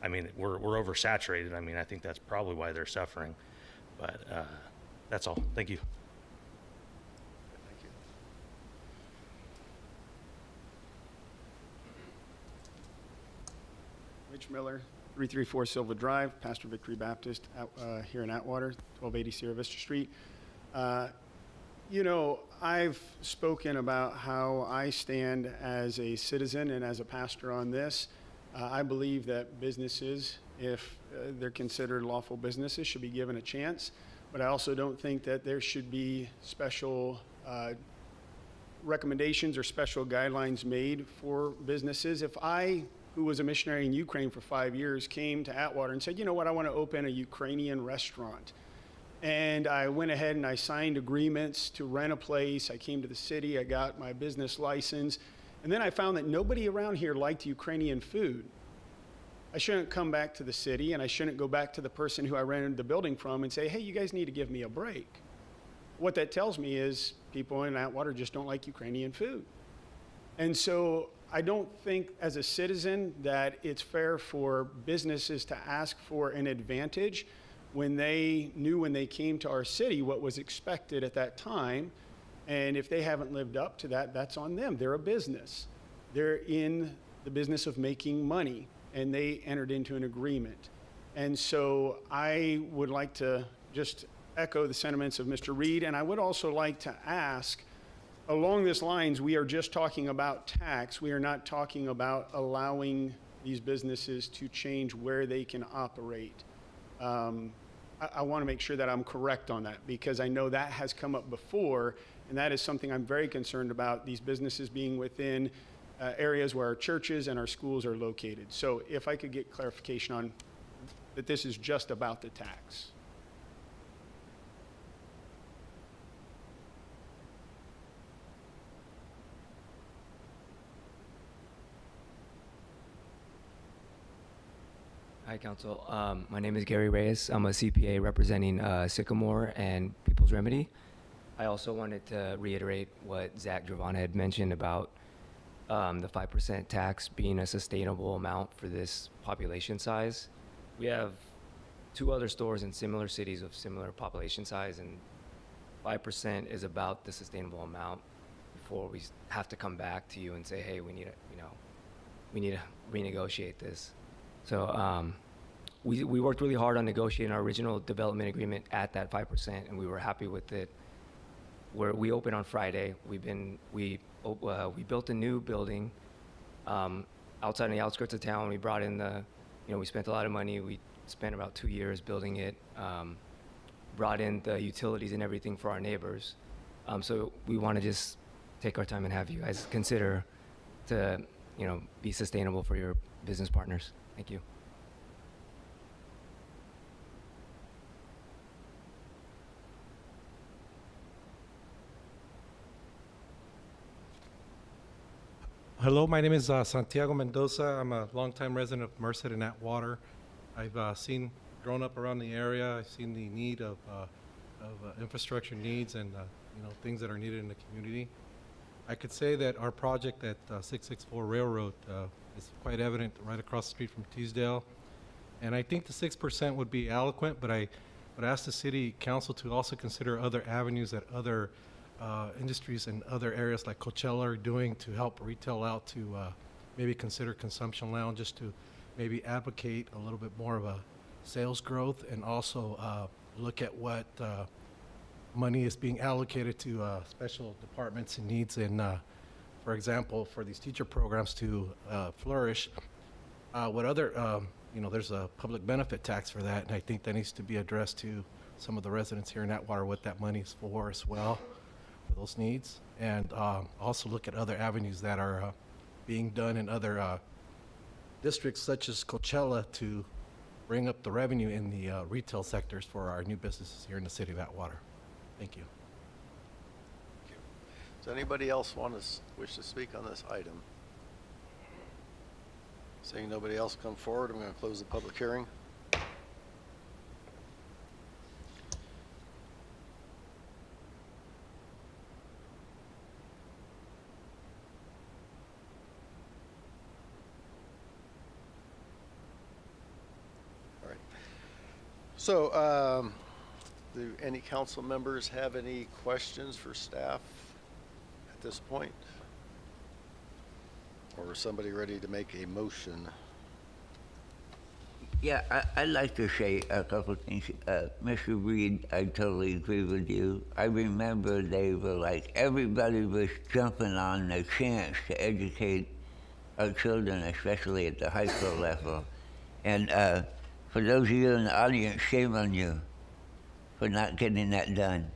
I mean, we're oversaturated. I mean, I think that's probably why they're suffering. But that's all. Thank you. Thank you. Rich Miller, 334 Silva Drive, Pastor Victory Baptist, here in Atwater, 1280 Sierra Vista Street. You know, I've spoken about how I stand as a citizen and as a pastor on this. I believe that businesses, if they're considered lawful businesses, should be given a chance. But I also don't think that there should be special recommendations or special guidelines made for businesses. If I, who was a missionary in Ukraine for 5 years, came to Atwater and said, you know what, I want to open a Ukrainian restaurant. And I went ahead and I signed agreements to rent a place. I came to the city, I got my business license. And then I found that nobody around here liked Ukrainian food. I shouldn't come back to the city and I shouldn't go back to the person who I rented the building from and say, hey, you guys need to give me a break. What that tells me is people in Atwater just don't like Ukrainian food. And so I don't think as a citizen that it's fair for businesses to ask for an advantage when they knew when they came to our city what was expected at that time. And if they haven't lived up to that, that's on them. They're a business. They're in the business of making money, and they entered into an agreement. And so I would like to just echo the sentiments of Mr. Reed, and I would also like to ask, along these lines, we are just talking about tax. We are not talking about allowing these businesses to change where they can operate. I want to make sure that I'm correct on that, because I know that has come up before, and that is something I'm very concerned about, these businesses being within areas where our churches and our schools are located. So if I could get clarification on that this is just about the tax. Hi, Council. My name is Gary Reyes. I'm a CPA representing Sycamore and People's Remedy. I also wanted to reiterate what Zach Dravana had mentioned about the 5% tax being a sustainable amount for this population size. We have 2 other stores in similar cities of similar population size, and 5% is about the sustainable amount before we have to come back to you and say, hey, we need to renegotiate this. So we worked really hard on negotiating our original development agreement at that 5%, and we were happy with it. We opened on Friday. We built a new building outside in the outskirts of town. We brought in we spent a lot of money. We spent about 2 years building it. Brought in the utilities and everything for our neighbors. So we want to just take our time and have you guys consider to be sustainable for your business partners. Thank you. Hello, my name is Santiago Mendoza. I'm a longtime resident of Merced and Atwater. I've grown up around the area. I've seen the need of infrastructure needs and things that are needed in the community. I could say that our project at 664 Railroad is quite evident right across the street from Teasdale. And I think the 6% would be adequate, but I would ask the city council to also consider other avenues that other industries in other areas like Coachella are doing to help retail out to maybe consider consumption lounges to maybe advocate a little bit more of a sales growth, and also look at what money is being allocated to special departments and needs in, for example, for these teacher programs to flourish. What other, there's a public benefit tax for that, and I think that needs to be addressed to some of the residents here in Atwater, what that money is for as well, for those needs. And also look at other avenues that are being done in other districts such as Coachella to bring up the revenue in the retail sectors for our new businesses here in the city of Atwater. Thank you. Does anybody else wish to speak on this item? Seeing nobody else come forward, I'm going to close the public hearing. So, do any council members have any questions for staff at this point? Or is somebody ready to make a motion? Yeah, I'd like to say a couple things. Mr. Reed, I totally agree with you. I remember they were like, everybody was jumping on the chance to educate our children, especially at the high school level. And for those of you in the audience, shame on you for not getting that done.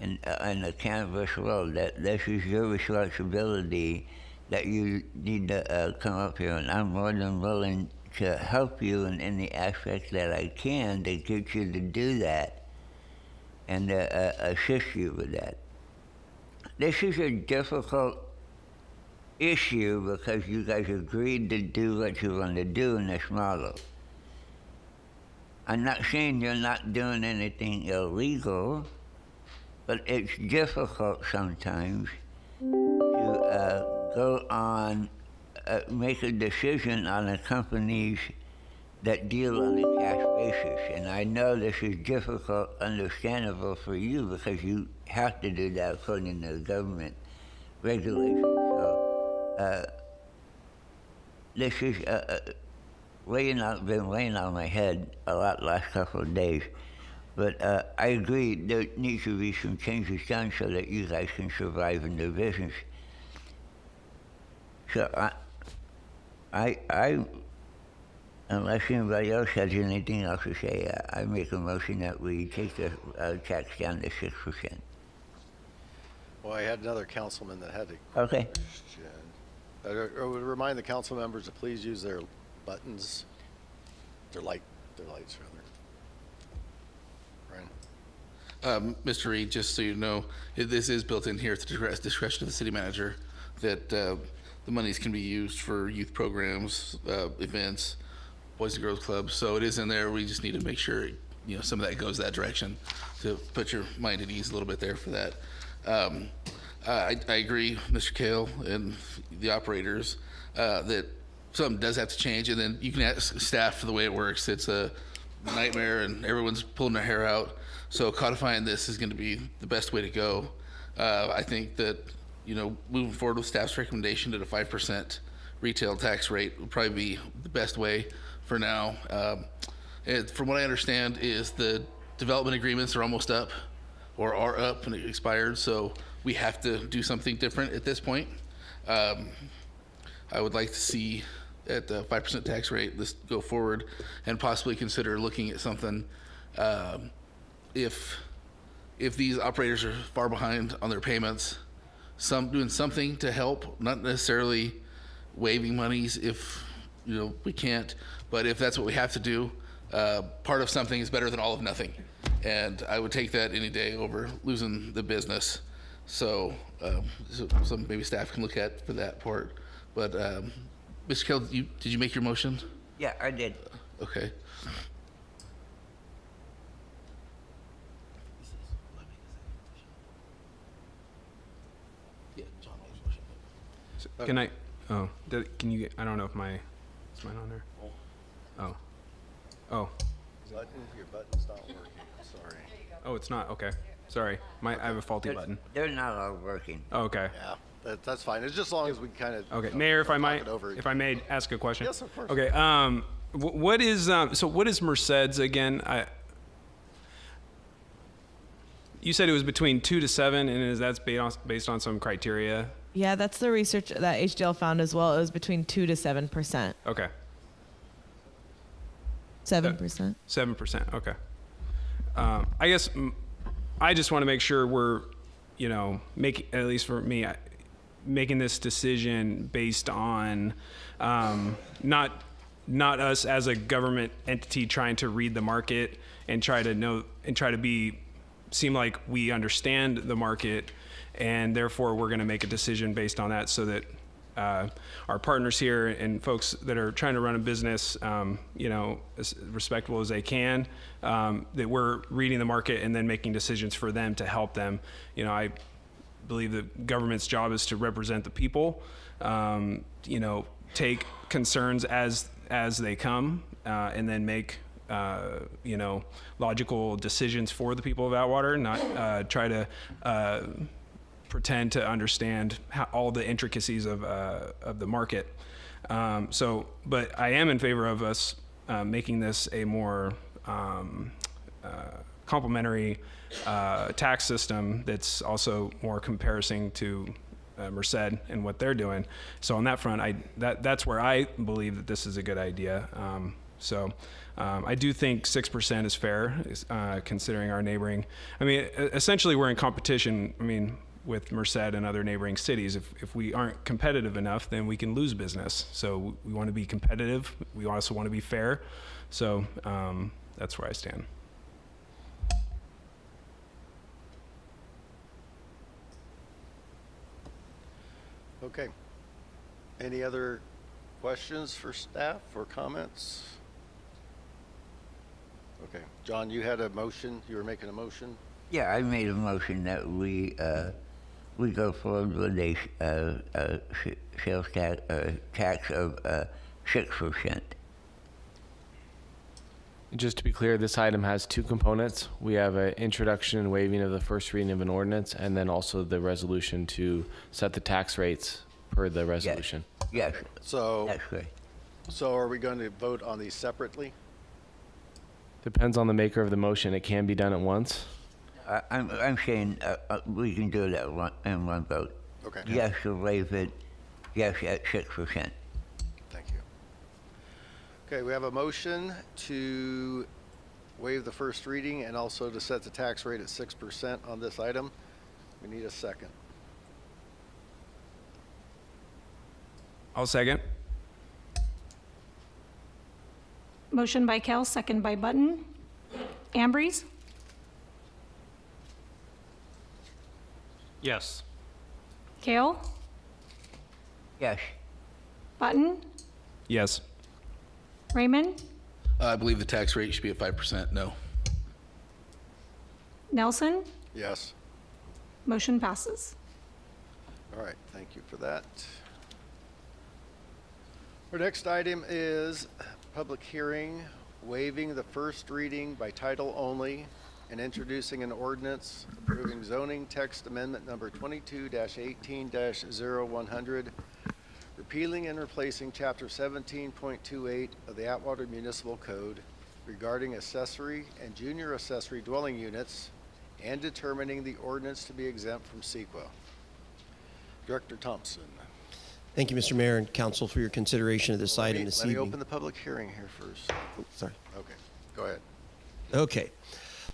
In the cannabis world, that this is your responsibility, that you need to come up here, and I'm more than willing to help you in any aspect that I can to get you to do that and assist you with that. This is a difficult issue because you guys agreed to do what you want to do in this model. I'm not saying you're not doing anything illegal, but it's difficult sometimes to go on, make a decision on the companies that deal on a cash basis. And I know this is difficult, understandable for you because you have to do that according to the government regulations. So this is been weighing on my head a lot the last couple of days. But I agree there needs to be some changes done so that you guys can survive in the business. So I unless anybody else has anything else to say, I make a motion that we take the tax down to 6%. Well, I had another councilman that had a Okay. question. I would remind the council members to please use their buttons, their lights rather. Brian? Mr. Reed, just so you know, this is built in here at the discretion of the city manager, that the monies can be used for youth programs, events, Boys and Girls Clubs. So it is in there. We just need to make sure, some of that goes that direction, to put your mind at ease a little bit there for that. I agree, Mr. Kale and the operators, that something does have to change, and then you can ask staff for the way it works. It's a nightmare and everyone's pulling their hair out. So codifying this is going to be the best way to go. I think that, moving forward with staff's recommendation at a 5% retail tax rate would probably be the best way for now. From what I understand is the development agreements are almost up or are up and expired. So we have to do something different at this point. I would like to see at the 5% tax rate, this go forward and possibly consider looking at something. If these operators are far behind on their payments, doing something to help, not necessarily waiving monies if we can't, but if that's what we have to do, part of something is better than all of nothing, and I would take that any day over losing the business. So some maybe staff can look at for that part. But Mr. Kell, did you make your motion? Yeah, I did. Okay. Can I? Oh, can you? I don't know if is mine on there? Oh. Your button's not working. Sorry. Oh, it's not. Okay. Sorry. I have a faulty button. They're not all working. Oh, okay. Yeah, that's fine. It's just as long as we kind of. Okay, Mayor, if I may ask a question. Yes, of course. Okay. What is Merced's again? You said it was between 2 to 7, and that's based on some criteria? Yeah, that's the research that HDL found as well. It was between 2 to 7%. Okay. 7%. 7%. Okay. I guess I just want to make sure we're, making, at least for me, making this decision based on not us as a government entity trying to read the market and try to seem like we understand the market, and therefore we're going to make a decision based on that, so that our partners here and folks that are trying to run a business, as respectable as they can, that we're reading the market and then making decisions for them to help them. I believe the government's job is to represent the people, take concerns as they come, and then make logical decisions for the people of Atwater, not try to pretend to understand all the intricacies of the market. But I am in favor of us making this a more complementary tax system that's also more comparison to Merced and what they're doing. So on that front, that's where I believe that this is a good idea. I do think 6% is fair, considering our neighboring. I mean, essentially, we're in competition. I mean, with Merced and other neighboring cities. If we aren't competitive enough, then we can lose business. So we want to be competitive. We also want to be fair. So that's where I stand. Okay. Any other questions for staff or comments? Okay. John, you had a motion. You were making a motion? Yeah, I made a motion that we go forward with a sales tax of 6%. Just to be clear, this item has two components. We have an introduction and waiving of the first reading of an ordinance, and then also the resolution to set the tax rates per the resolution. Yes. So That's great. So are we going to vote on these separately? Depends on the maker of the motion. It can be done at once. I'm saying we can do that in one vote. Okay. Yes to waive it. Yes at 6%. Thank you. Okay, we have a motion to waive the first reading and also to set the tax rate at 6% on this item. We need a second. I'll second. Motion by Kell, second by Button. Ambrose? Yes. Kale? Yes. Button? Yes. Raymond? I believe the tax rate should be at 5%. No. Nelson? Yes. Motion passes. All right, thank you for that. Our next item is public hearing, waiving the first reading by title only and introducing an ordinance approving zoning text amendment number 22-18-0100, repealing and replacing chapter 17.28 of the Atwater Municipal Code regarding accessory and junior accessory dwelling units and determining the ordinance to be exempt from CEQA. Director Thompson. Thank you, Mr. Mayor and Council, for your consideration of this item this evening. Let me open the public hearing here first. Oh, sorry. Okay, go ahead. Okay.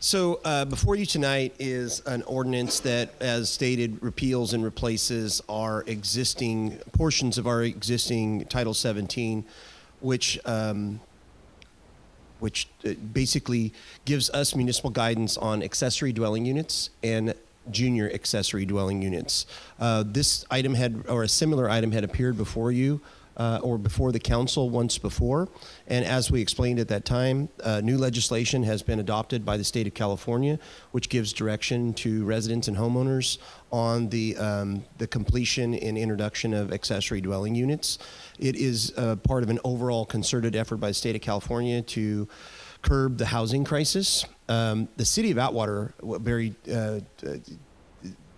So before you tonight is an ordinance that, as stated, repeals and replaces our existing portions of our existing Title 17, which basically gives us municipal guidance on accessory dwelling units and junior accessory dwelling units. This item or a similar item had appeared before you or before the council once before. And as we explained at that time, new legislation has been adopted by the state of California, which gives direction to residents and homeowners on the completion and introduction of accessory dwelling units. It is part of an overall concerted effort by the state of California to curb the housing crisis. The city of Atwater,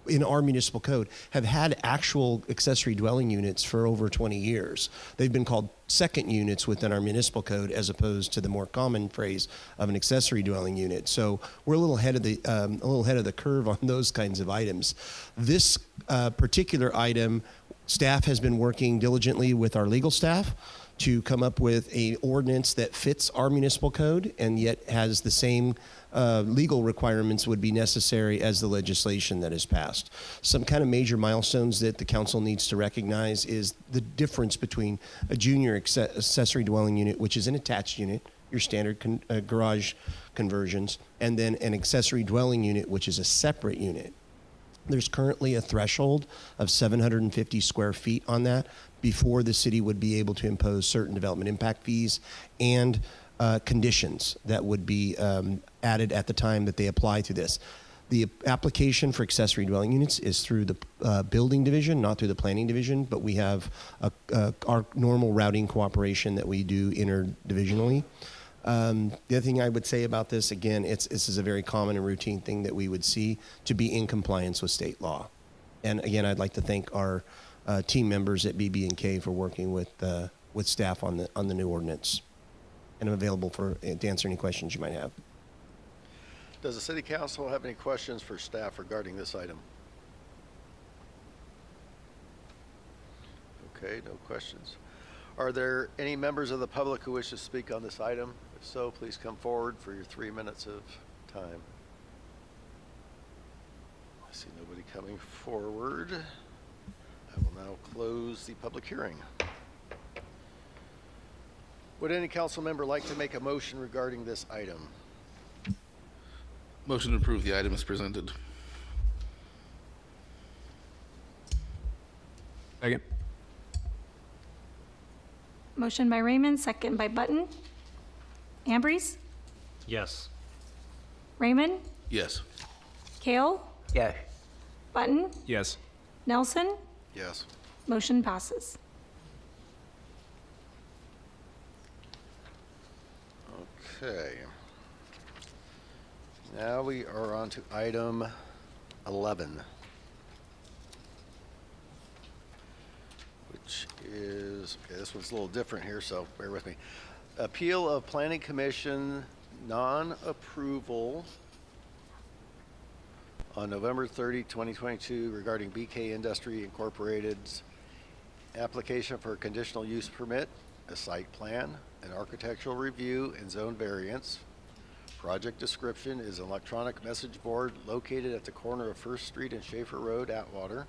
in our municipal code, have had actual accessory dwelling units for over 20 years. They've been called second units within our municipal code, as opposed to the more common phrase of an accessory dwelling unit. So we're a little ahead of the curve on those kinds of items. This particular item, staff has been working diligently with our legal staff to come up with an ordinance that fits our municipal code and yet has the same legal requirements would be necessary as the legislation that is passed. Some kind of major milestones that the council needs to recognize is the difference between a junior accessory dwelling unit, which is an attached unit, your standard garage conversions, and then an accessory dwelling unit, which is a separate unit. There's currently a threshold of 750 square feet on that before the city would be able to impose certain development impact fees and conditions that would be added at the time that they apply to this. The application for accessory dwelling units is through the building division, not through the planning division, but we have our normal routing cooperation that we do interdivisionally. The other thing I would say about this, again, this is a very common and routine thing that we would see to be in compliance with state law. And again, I'd like to thank our team members at BB&K for working with staff on the new ordinance. And I'm available to answer any questions you might have. Does the city council have any questions for staff regarding this item? Okay, no questions. Are there any members of the public who wish to speak on this item? If so, please come forward for your 3 minutes of time. I see nobody coming forward. I will now close the public hearing. Would any council member like to make a motion regarding this item? Motion to approve the item as presented. Second. Motion by Raymond, second by Button. Ambrose? Yes. Raymond? Yes. Kale? Yes. Button? Yes. Nelson? Yes. Motion passes. Okay. Now we are on to item 11, which is, okay, this one's a little different here, so bear with me. Appeal of Planning Commission non-approval on November 30, 2022 regarding BK Industry Incorporated's application for a conditional use permit, a site plan, an architectural review, and zone variance. Project description is an electronic message board located at the corner of First Street and Schaefer Road, Atwater,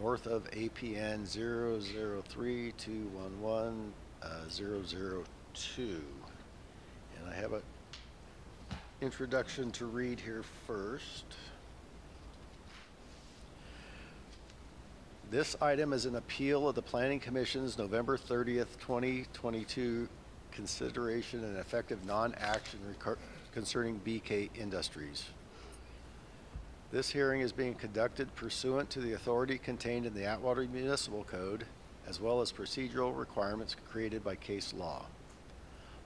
north of APN 003211002. And I have an introduction to read here first. This item is an appeal of the Planning Commission's November 30th, 2022 consideration and effective non-action concerning BK Industries. This hearing is being conducted pursuant to the authority contained in the Atwater Municipal Code, as well as procedural requirements created by case law.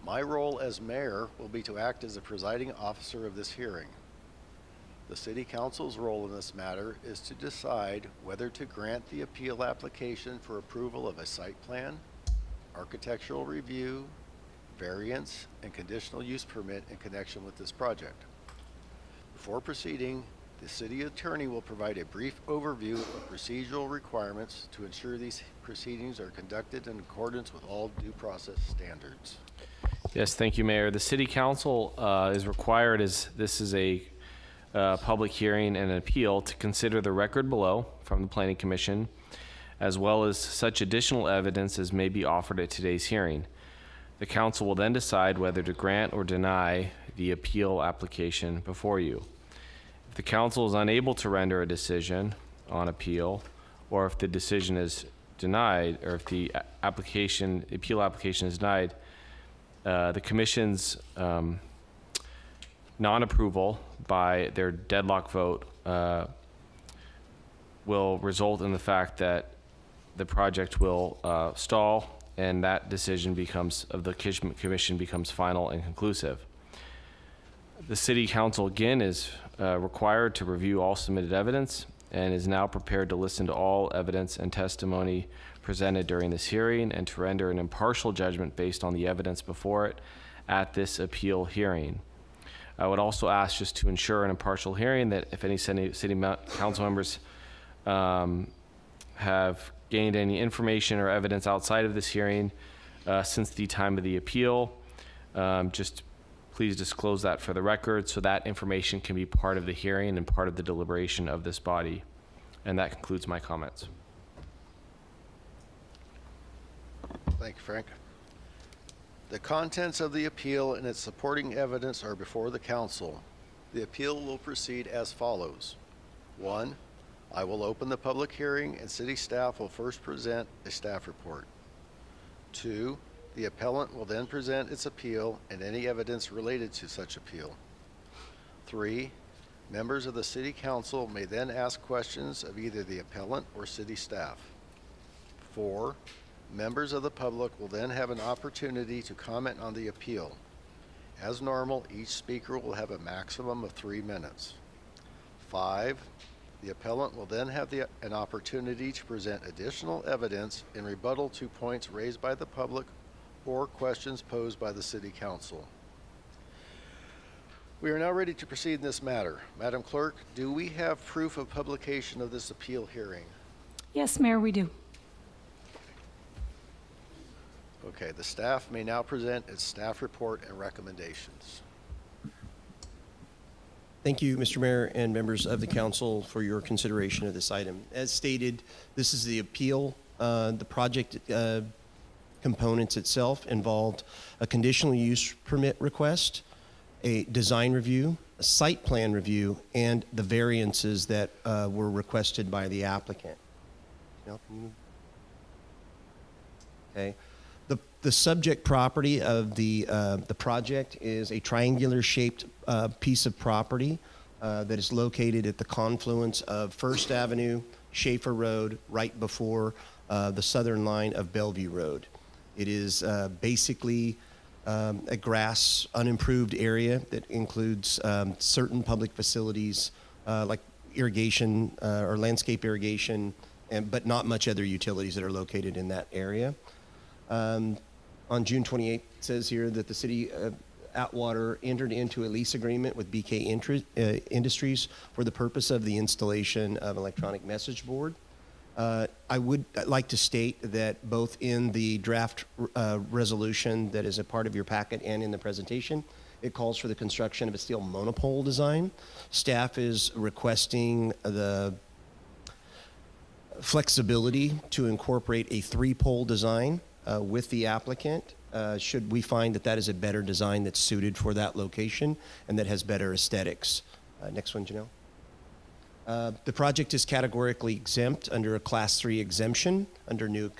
My role as mayor will be to act as the presiding officer of this hearing. The City Council's role in this matter is to decide whether to grant the appeal application for approval of a site plan, architectural review, variance, and conditional use permit in connection with this project. Before proceeding, the city attorney will provide a brief overview of procedural requirements to ensure these proceedings are conducted in accordance with all due process standards. Yes, thank you, Mayor. The City Council is required, as this is a public hearing and an appeal, to consider the record below from the Planning Commission, as well as such additional evidence as may be offered at today's hearing. The council will then decide whether to grant or deny the appeal application before you. If the council is unable to render a decision on appeal, or if the decision is denied, or if the appeal application is denied, the commission's non-approval by their deadlock vote will result in the fact that the project will stall, and that decision of the commission becomes final and conclusive. The City Council again is required to review all submitted evidence and is now prepared to listen to all evidence and testimony presented during this hearing and to render an impartial judgment based on the evidence before it at this appeal hearing. I would also ask, just to ensure an impartial hearing, that if any city council members have gained any information or evidence outside of this hearing since the time of the appeal, just please disclose that for the record so that information can be part of the hearing and part of the deliberation of this body. And that concludes my comments. Thank you, Frank. The contents of the appeal and its supporting evidence are before the council. The appeal will proceed as follows. 1, I will open the public hearing and city staff will first present a staff report. 2, the appellant will then present its appeal and any evidence related to such appeal. 3, members of the city council may then ask questions of either the appellant or city staff. 4, members of the public will then have an opportunity to comment on the appeal. As normal, each speaker will have a maximum of 3 minutes. 5, the appellant will then have an opportunity to present additional evidence in rebuttal to points raised by the public or questions posed by the City Council. We are now ready to proceed in this matter. Madam Clerk, do we have proof of publication of this appeal hearing? Yes, Mayor, we do. Okay, the staff may now present its staff report and recommendations. Thank you, Mr. Mayor and members of the council, for your consideration of this item. As stated, this is the appeal. The project components itself involved a conditional use permit request, a design review, a site plan review, and the variances that were requested by the applicant. Now, can you- Okay. The subject property of the project is a triangular-shaped piece of property that is located at the confluence of First Avenue, Schaefer Road, right before the southern line of Bellevue Road. It is basically a grass, unimproved area that includes certain public facilities like irrigation or landscape irrigation, but not much other utilities that are located in that area. On June 28th, it says here that the city of Atwater entered into a lease agreement with BK Industries for the purpose of the installation of electronic message board. I would like to state that both in the draft resolution that is a part of your packet and in the presentation, it calls for the construction of a steel monopole design. Staff is requesting the flexibility to incorporate a 3-pole design with the applicant, should we find that that is a better design that's suited for that location and that has better aesthetics. Next one, Janelle. The project is categorically exempt under a Class 3 exemption under new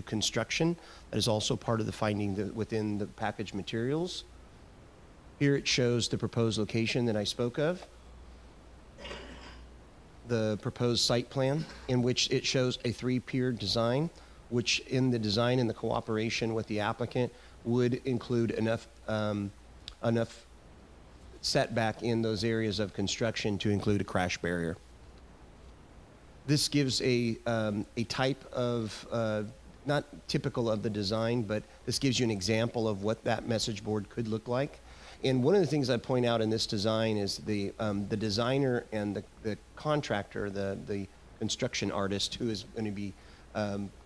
construction. That is also part of the finding within the package materials. Here it shows the proposed location that I spoke of. The proposed site plan, in which it shows a 3-pier design, which in the design and the cooperation with the applicant would include enough setback in those areas of construction to include a crash barrier. This gives a type of, not typical of the design, but this gives you an example of what that message board could look like. And one of the things I point out in this design is the designer and the contractor, the construction artist who is going to be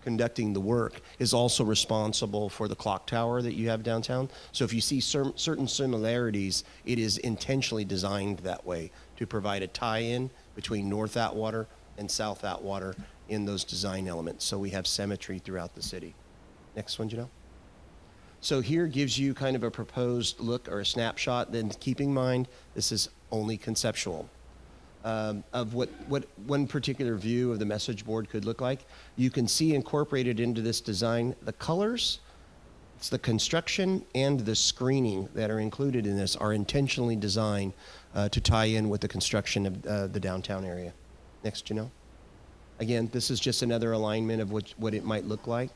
conducting the work is also responsible for the clock tower that you have downtown. So if you see certain similarities, it is intentionally designed that way to provide a tie-in between North Atwater and South Atwater in those design elements. So we have symmetry throughout the city. Next one, Janelle. So here gives you kind of a proposed look or a snapshot. Then keep in mind, this is only conceptual. Of what one particular view of the message board could look like. You can see incorporated into this design the colors, it's the construction, and the screening that are included in this are intentionally designed to tie in with the construction of the downtown area. Next, Janelle. Again, this is just another alignment of what it might look like,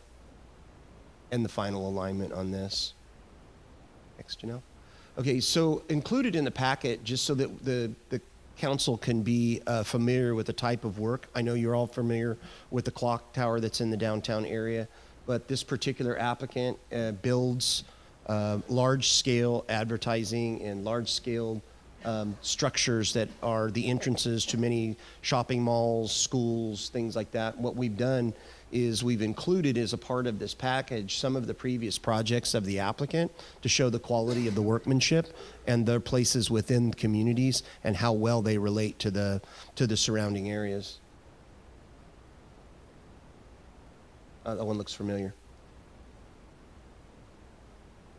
and the final alignment on this. Next, Janelle. Okay, so included in the packet, just so that the council can be familiar with the type of work. I know you're all familiar with the clock tower that's in the downtown area, but this particular applicant builds large-scale advertising and large-scale structures that are the entrances to many shopping malls, schools, things like that. What we've done is we've included as a part of this package some of the previous projects of the applicant to show the quality of the workmanship and their places within communities and how well they relate to the surrounding areas. That one looks familiar.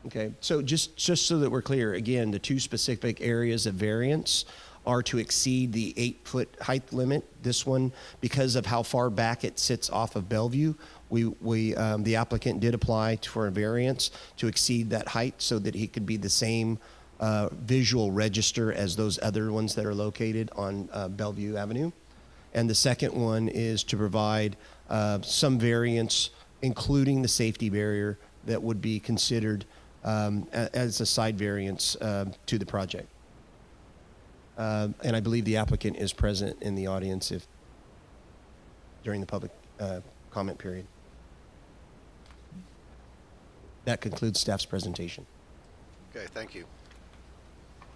Okay, so just so that we're clear, again, the 2 specific areas of variance are to exceed the 8-foot height limit. This one, because of how far back it sits off of Bellevue, the applicant did apply for a variance to exceed that height so that he could be the same visual register as those other ones that are located on Bellevue Avenue. And the second one is to provide some variance, including the safety barrier that would be considered as a side variance to the project. And I believe the applicant is present in the audience during the public comment period. That concludes staff's presentation. Okay, thank you.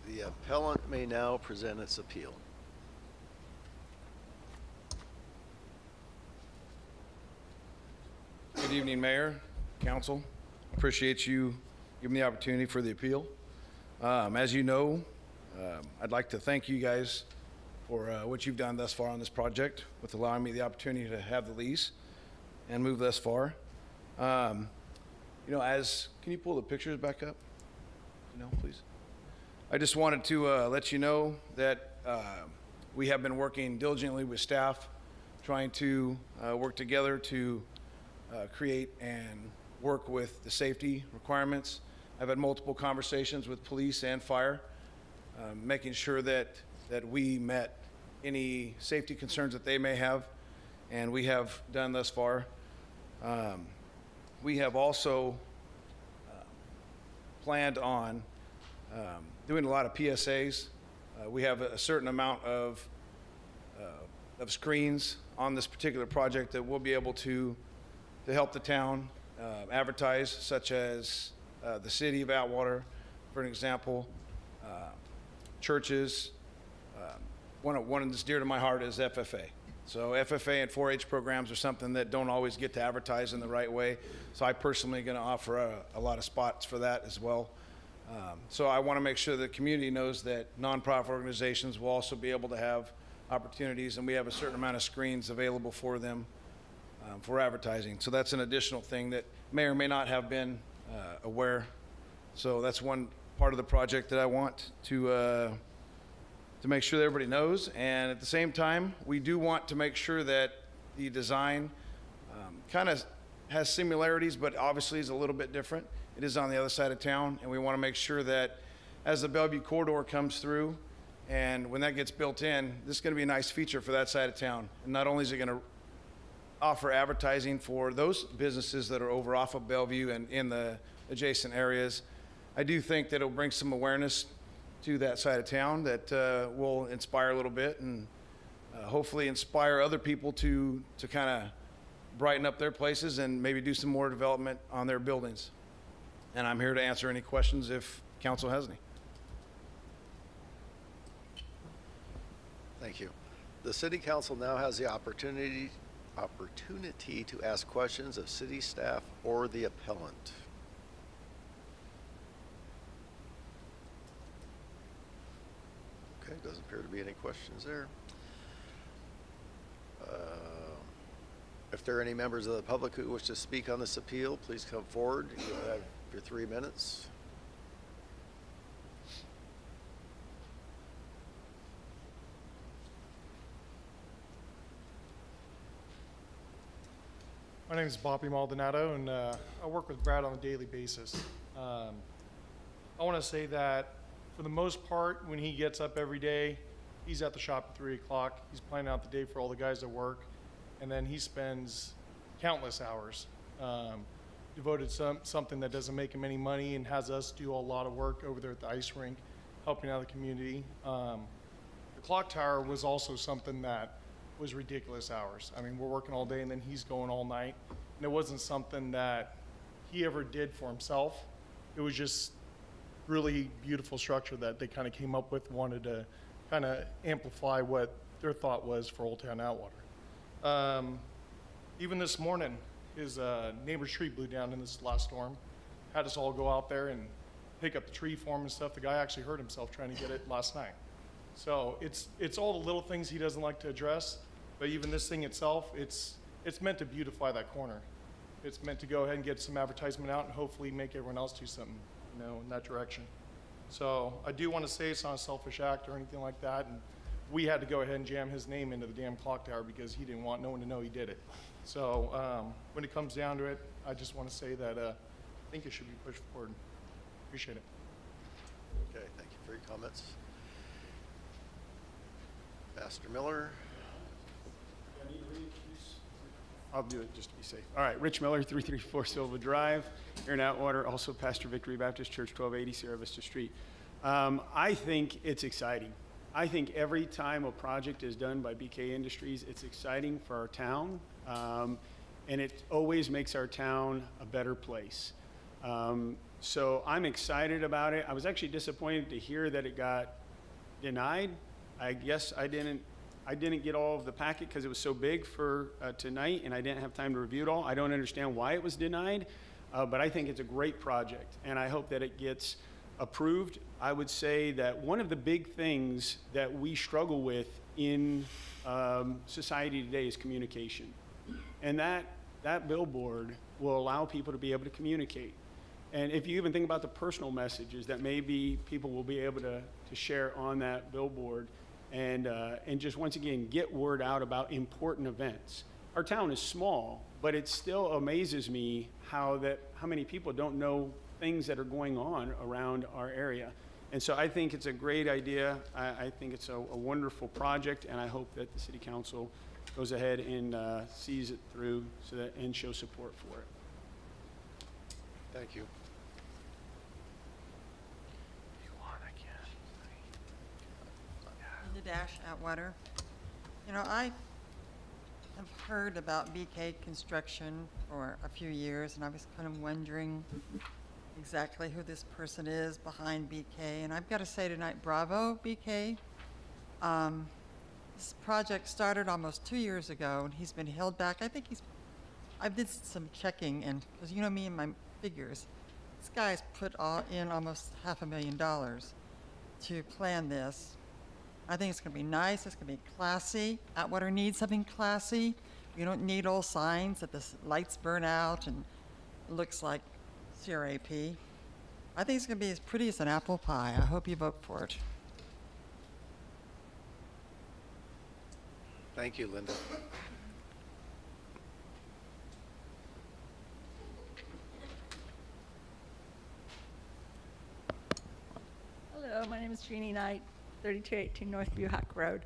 The appellant may now present its appeal. Good evening, Mayor, Council. Appreciate you giving me the opportunity for the appeal. As you know, I'd like to thank you guys for what you've done thus far on this project with allowing me the opportunity to have the lease and move thus far. Can you pull the pictures back up? Please. I just wanted to let you know that we have been working diligently with staff, trying to work together to create and work with the safety requirements. I've had multiple conversations with police and fire, making sure that we met any safety concerns that they may have, and we have done thus far. We have also planned on doing a lot of PSAs. We have a certain amount of screens on this particular project that we'll be able to help the town advertise, such as the city of Atwater, for an example, churches. One that's dear to my heart is FFA. So FFA and 4-H programs are something that don't always get to advertise in the right way. So I personally going to offer a lot of spots for that as well. So I want to make sure the community knows that nonprofit organizations will also be able to have opportunities, and we have a certain amount of screens available for them for advertising. So that's an additional thing that may or may not have been aware. So that's one part of the project that I want to make sure that everybody knows. And at the same time, we do want to make sure that the design kind of has similarities, but obviously is a little bit different. It is on the other side of town, and we want to make sure that as the Bellevue corridor comes through, and when that gets built in, this is going to be a nice feature for that side of town. And not only is it going to offer advertising for those businesses that are over off of Bellevue and in the adjacent areas, I do think that it'll bring some awareness to that side of town that will inspire a little bit, and hopefully inspire other people to kind of brighten up their places and maybe do some more development on their buildings. And I'm here to answer any questions if council has any. Thank you. The city council now has the opportunity to ask questions of city staff or the appellant. Okay, doesn't appear to be any questions there. If there are any members of the public who wish to speak on this appeal, please come forward. You have your 3 minutes. My name is Bobby Maldonado, and I work with Brad on a daily basis. I want to say that for the most part, when he gets up every day, he's at the shop at 3 o'clock. He's planning out the day for all the guys at work, and then he spends countless hours devoted to something that doesn't make him any money and has us do a lot of work over there at the ice rink, helping out the community. The clock tower was also something that was ridiculous hours. I mean, we're working all day and then he's going all night. And it wasn't something that he ever did for himself. It was just really beautiful structure that they kind of came up with, wanted to kind of amplify what their thought was for Old Town Atwater. Even this morning, his neighbor's tree blew down in this last storm. Had us all go out there and pick up the tree for him and stuff. The guy actually hurt himself trying to get it last night. So it's all the little things he doesn't like to address, but even this thing itself, it's meant to beautify that corner. It's meant to go ahead and get some advertisement out and hopefully make everyone else do something, in that direction. So I do want to say it's not a selfish act or anything like that, and we had to go ahead and jam his name into the damn clock tower because he didn't want no one to know he did it. So when it comes down to it, I just want to say that I think it should be pushed forward. Appreciate it. Okay, thank you for your comments. Pastor Miller. I'll do it just to be safe. All right, Rich Miller, 334 Silva Drive. here in Atwater, also pastor Victory Baptist Church, 1280 Sierra Vista Street. I think it's exciting. I think every time a project is done by BK Industries, it's exciting for our town, and it always makes our town a better place. So I'm excited about it. I was actually disappointed to hear that it got denied. I guess I didn't get all of the packet because it was so big for tonight, and I didn't have time to review it all. I don't understand why it was denied, but I think it's a great project, and I hope that it gets approved. I would say that one of the big things that we struggle with in society today is communication, and that billboard will allow people to be able to communicate. And if you even think about the personal messages that maybe people will be able to share on that billboard, and just once again get word out about important events. Our town is small, but it still amazes me how many people don't know things that are going on around our area. And so I think it's a great idea. I think it's a wonderful project, and I hope that the city council goes ahead and sees it through and shows support for it. Thank you. Linda Dash, Atwater. You know, I have heard about BK Construction for a few years, and I was kind of wondering exactly who this person is behind BK. And I've got to say tonight, bravo, BK. This project started almost 2 years ago, and he's been held back. I did some checking, and because you know me and my figures, this guy's put in almost $500,000 to plan this. I think it's going to be nice. It's going to be classy. Atwater needs something classy. We don't need old signs that the lights burn out and it looks like CRAP. I think it's going to be as pretty as an apple pie. I hope you vote for it. Thank you, Linda. Hello, my name is Jeannie Knight, 3218 North Buhawk Road,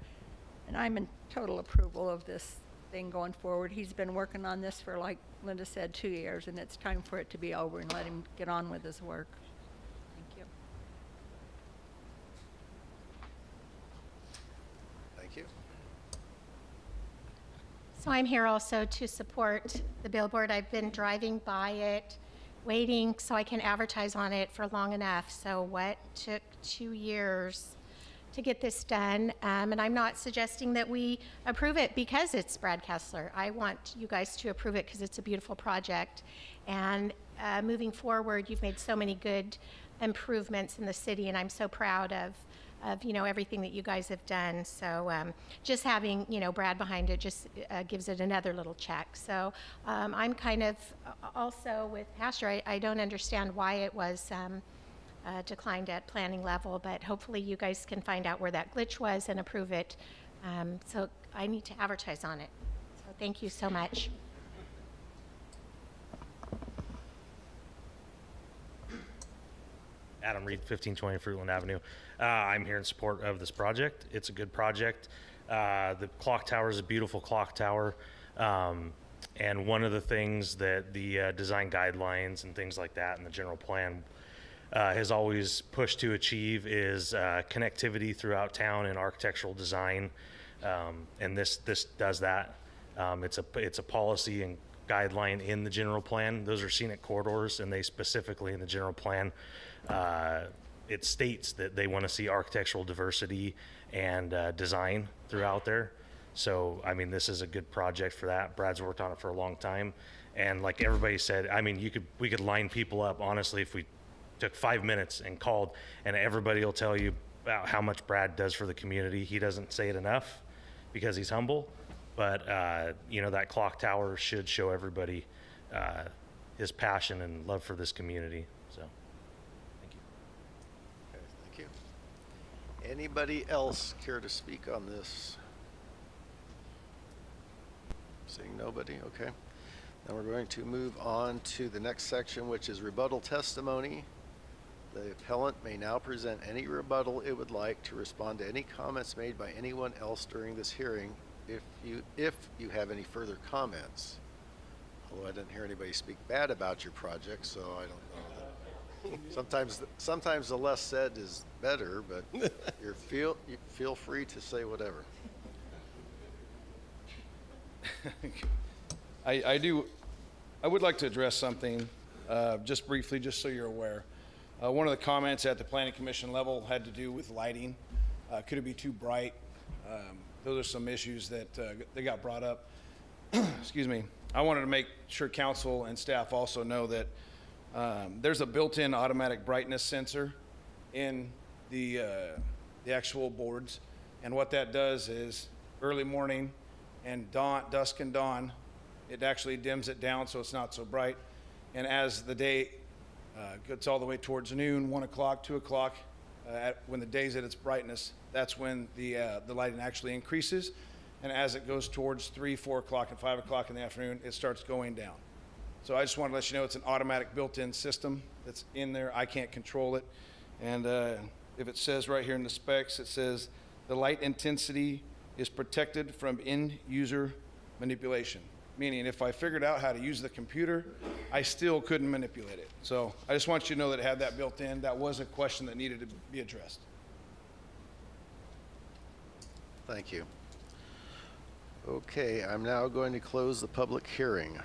and I'm in total approval of this thing going forward. He's been working on this for, like Linda said, 2 years, and it's time for it to be over and let him get on with his work. Thank you. Thank you. So I'm here also to support the billboard. I've been driving by it, waiting so I can advertise on it for long enough. So what took 2 years to get this done? And I'm not suggesting that we approve it because it's Brad Kessler. I want you guys to approve it because it's a beautiful project. And moving forward, you've made so many good improvements in the city, and I'm so proud of everything that you guys have done. So just having, Brad behind it just gives it another little check. So I'm kind of also with Pastor, I don't understand why it was declined at planning level, but hopefully you guys can find out where that glitch was and approve it. So I need to advertise on it. So thank you so much. Adam Reed, 1520 Fruitland Avenue. I'm here in support of this project. It's a good project. The clock tower is a beautiful clock tower. And one of the things that the design guidelines and things like that and the general plan has always pushed to achieve is connectivity throughout town and architectural design. And this does that. It's a policy and guideline in the general plan. Those are scenic corridors, and they specifically in the general plan, it states that they want to see architectural diversity and design throughout there. So, I mean, this is a good project for that. Brad's worked on it for a long time. And like everybody said, I mean, we could line people up, honestly, if we took 5 minutes and called, and everybody will tell you about how much Brad does for the community. He doesn't say it enough because he's humble, but that clock tower should show everybody his passion and love for this community. So, thank you. Okay, thank you. Anybody else care to speak on this? Seeing nobody, okay. Then we're going to move on to the next section, which is rebuttal testimony. The appellant may now present any rebuttal it would like to respond to any comments made by anyone else during this hearing. If you have any further comments, although I didn't hear anybody speak bad about your project, so I don't know that. Sometimes the less said is better, but you feel free to say whatever. I would like to address something, just briefly, just so you're aware. One of the comments at the planning commission level had to do with lighting. Could it be too bright? Those are some issues that they got brought up. Excuse me. I wanted to make sure council and staff also know that there's a built-in automatic brightness sensor in the actual boards, and what that does is early morning and dusk and dawn, it actually dims it down so it's not so bright. And as the day gets all the way towards noon, 1 o'clock, 2 o'clock, when the day's at its brightness, that's when the lighting actually increases. And as it goes towards 3, 4 o'clock, and 5 o'clock in the afternoon, it starts going down. So I just want to let you know it's an automatic built-in system that's in there. I can't control it. And if it says right here in the specs, it says the light intensity is protected from end-user manipulation. Meaning if I figured out how to use the computer, I still couldn't manipulate it. So I just want you to know that it had that built in. That was a question that needed to be addressed. Thank you. Okay, I'm now going to close the public hearing.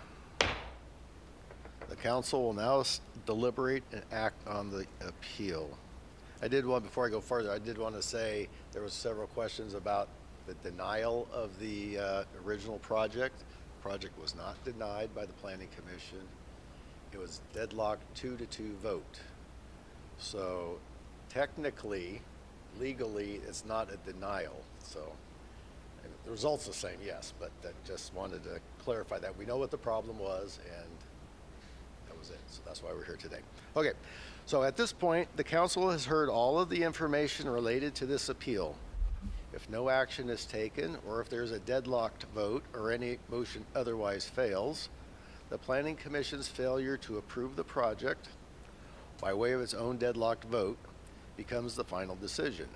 The council will now deliberate and act on the appeal. Before I go further, I did want to say there was several questions about the denial of the original project. The project was not denied by the Planning Commission. It was deadlocked 2-2 vote. So technically, legally, it's not a denial. So and the result's the same, yes, but I just wanted to clarify that. We know what the problem was, and that was it. So that's why we're here today. Okay, so at this point, the council has heard all of the information related to this appeal. If no action is taken, or if there's a deadlocked vote, or any motion otherwise fails, the Planning Commission's failure to approve the project by way of its own deadlocked vote becomes the final decision.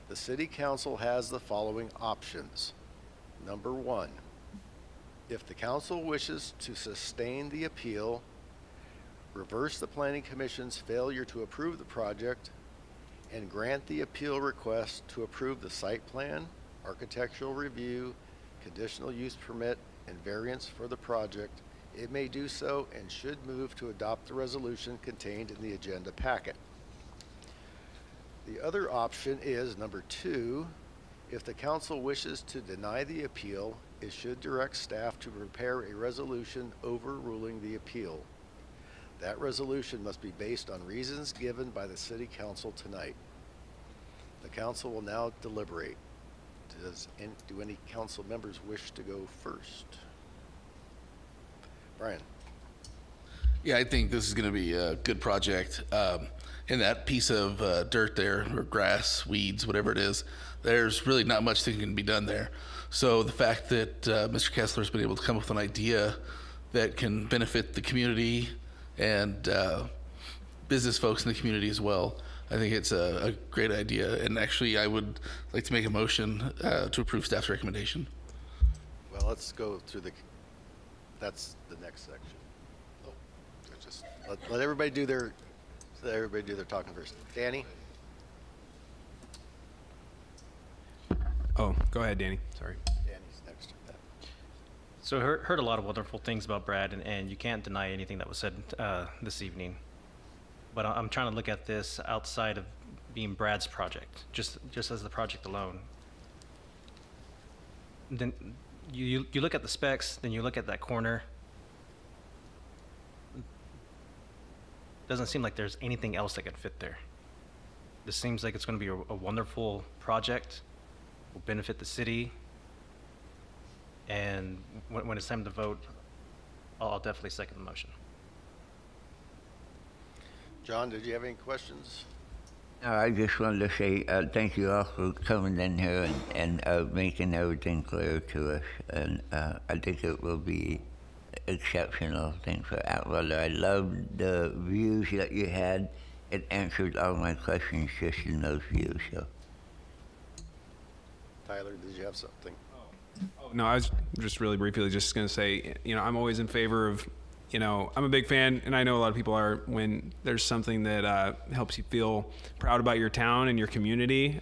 The City Council has the following options. Number 1, if the council wishes to sustain the appeal, reverse the Planning Commission's failure to approve the project, and grant the appeal request to approve the site plan, architectural review, conditional use permit, and variance for the project, it may do so and should move to adopt the resolution contained in the agenda packet. The other option is number 2, if the council wishes to deny the appeal, it should direct staff to prepare a resolution overruling the appeal. That resolution must be based on reasons given by the City Council tonight. The council will now deliberate. Do any council members wish to go first? Brian. Yeah, I think this is going to be a good project. And that piece of dirt there, or grass, weeds, whatever it is, there's really not much that can be done there. So the fact that Mr. Kessler's been able to come up with an idea that can benefit the community and business folks in the community as well, I think it's a great idea. And actually, I would like to make a motion to approve staff's recommendation. Well, let's go through that's the next section. Oh, just let everybody do their talking first. Danny? Oh, go ahead, Danny. Sorry. Danny's next. So heard a lot of wonderful things about Brad, and you can't deny anything that was said this evening. But I'm trying to look at this outside of being Brad's project, just as the project alone. Then you look at the specs, then you look at that corner. Doesn't seem like there's anything else that can fit there. This seems like it's going to be a wonderful project, will benefit the city, and when it's time to vote, I'll definitely second the motion. John, did you have any questions? No, I just wanted to say thank you all for coming in here and making everything clear to us. And I think it will be exceptional thing for Atwater. I loved the views that you had. It answered all my questions just in those views. So. Tyler, did you have something? No, I was just really briefly just going to say, I'm always in favor of, I'm a big fan, and I know a lot of people are, when there's something that helps you feel proud about your town and your community.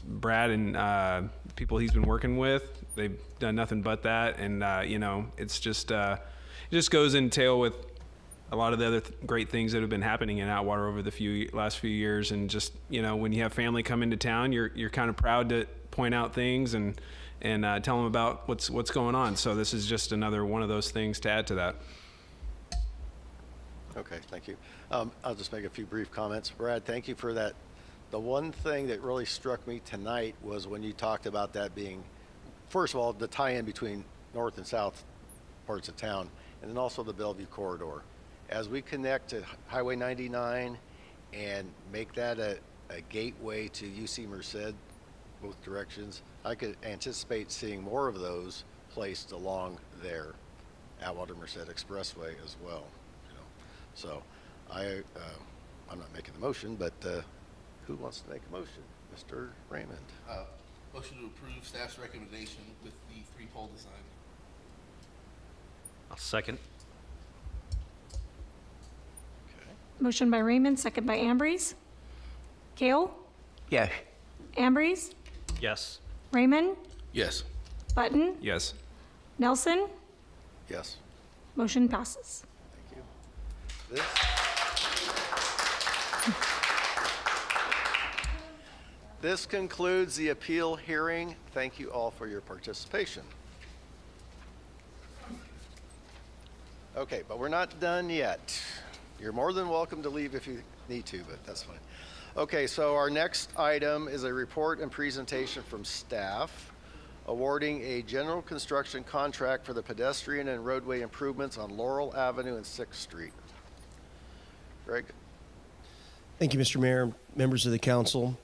Brad and people he's been working with, they've done nothing but that, and it's just it just goes in tail with a lot of the other great things that have been happening in Atwater over the last few years, and just when you have family come into town, you're kind of proud to point out things and tell them about what's going on. So this is just another one of those things to add to that. Okay, thank you. I'll just make a few brief comments. Brad, thank you for that. The one thing that really struck me tonight was when you talked about that being, first of all, the tie-in between north and south parts of town, and then also the Bellevue corridor. As we connect to Highway 99 and make that a gateway to UC Merced, both directions, I could anticipate seeing more of those placed along there, Atwater Merced Expressway as well. So I'm not making the motion, but who wants to make a motion? Mr. Raymond. Motion to approve staff's recommendation with the 3-pole design. I'll second. Motion by Raymond, second by Ambrose. Kale? Yes. Ambrose? Yes. Raymond? Yes. Button? Yes. Nelson? Yes. Motion passes. Thank you. This concludes the appeal hearing. Thank you all for your participation. Okay, but we're not done yet. You're more than welcome to leave if you need to, but that's fine. Okay, so our next item is a report and presentation from staff awarding a general construction contract for the pedestrian and roadway improvements on Laurel Avenue and 6th Street. Greg? Thank you, Mr. Mayor, members of the council.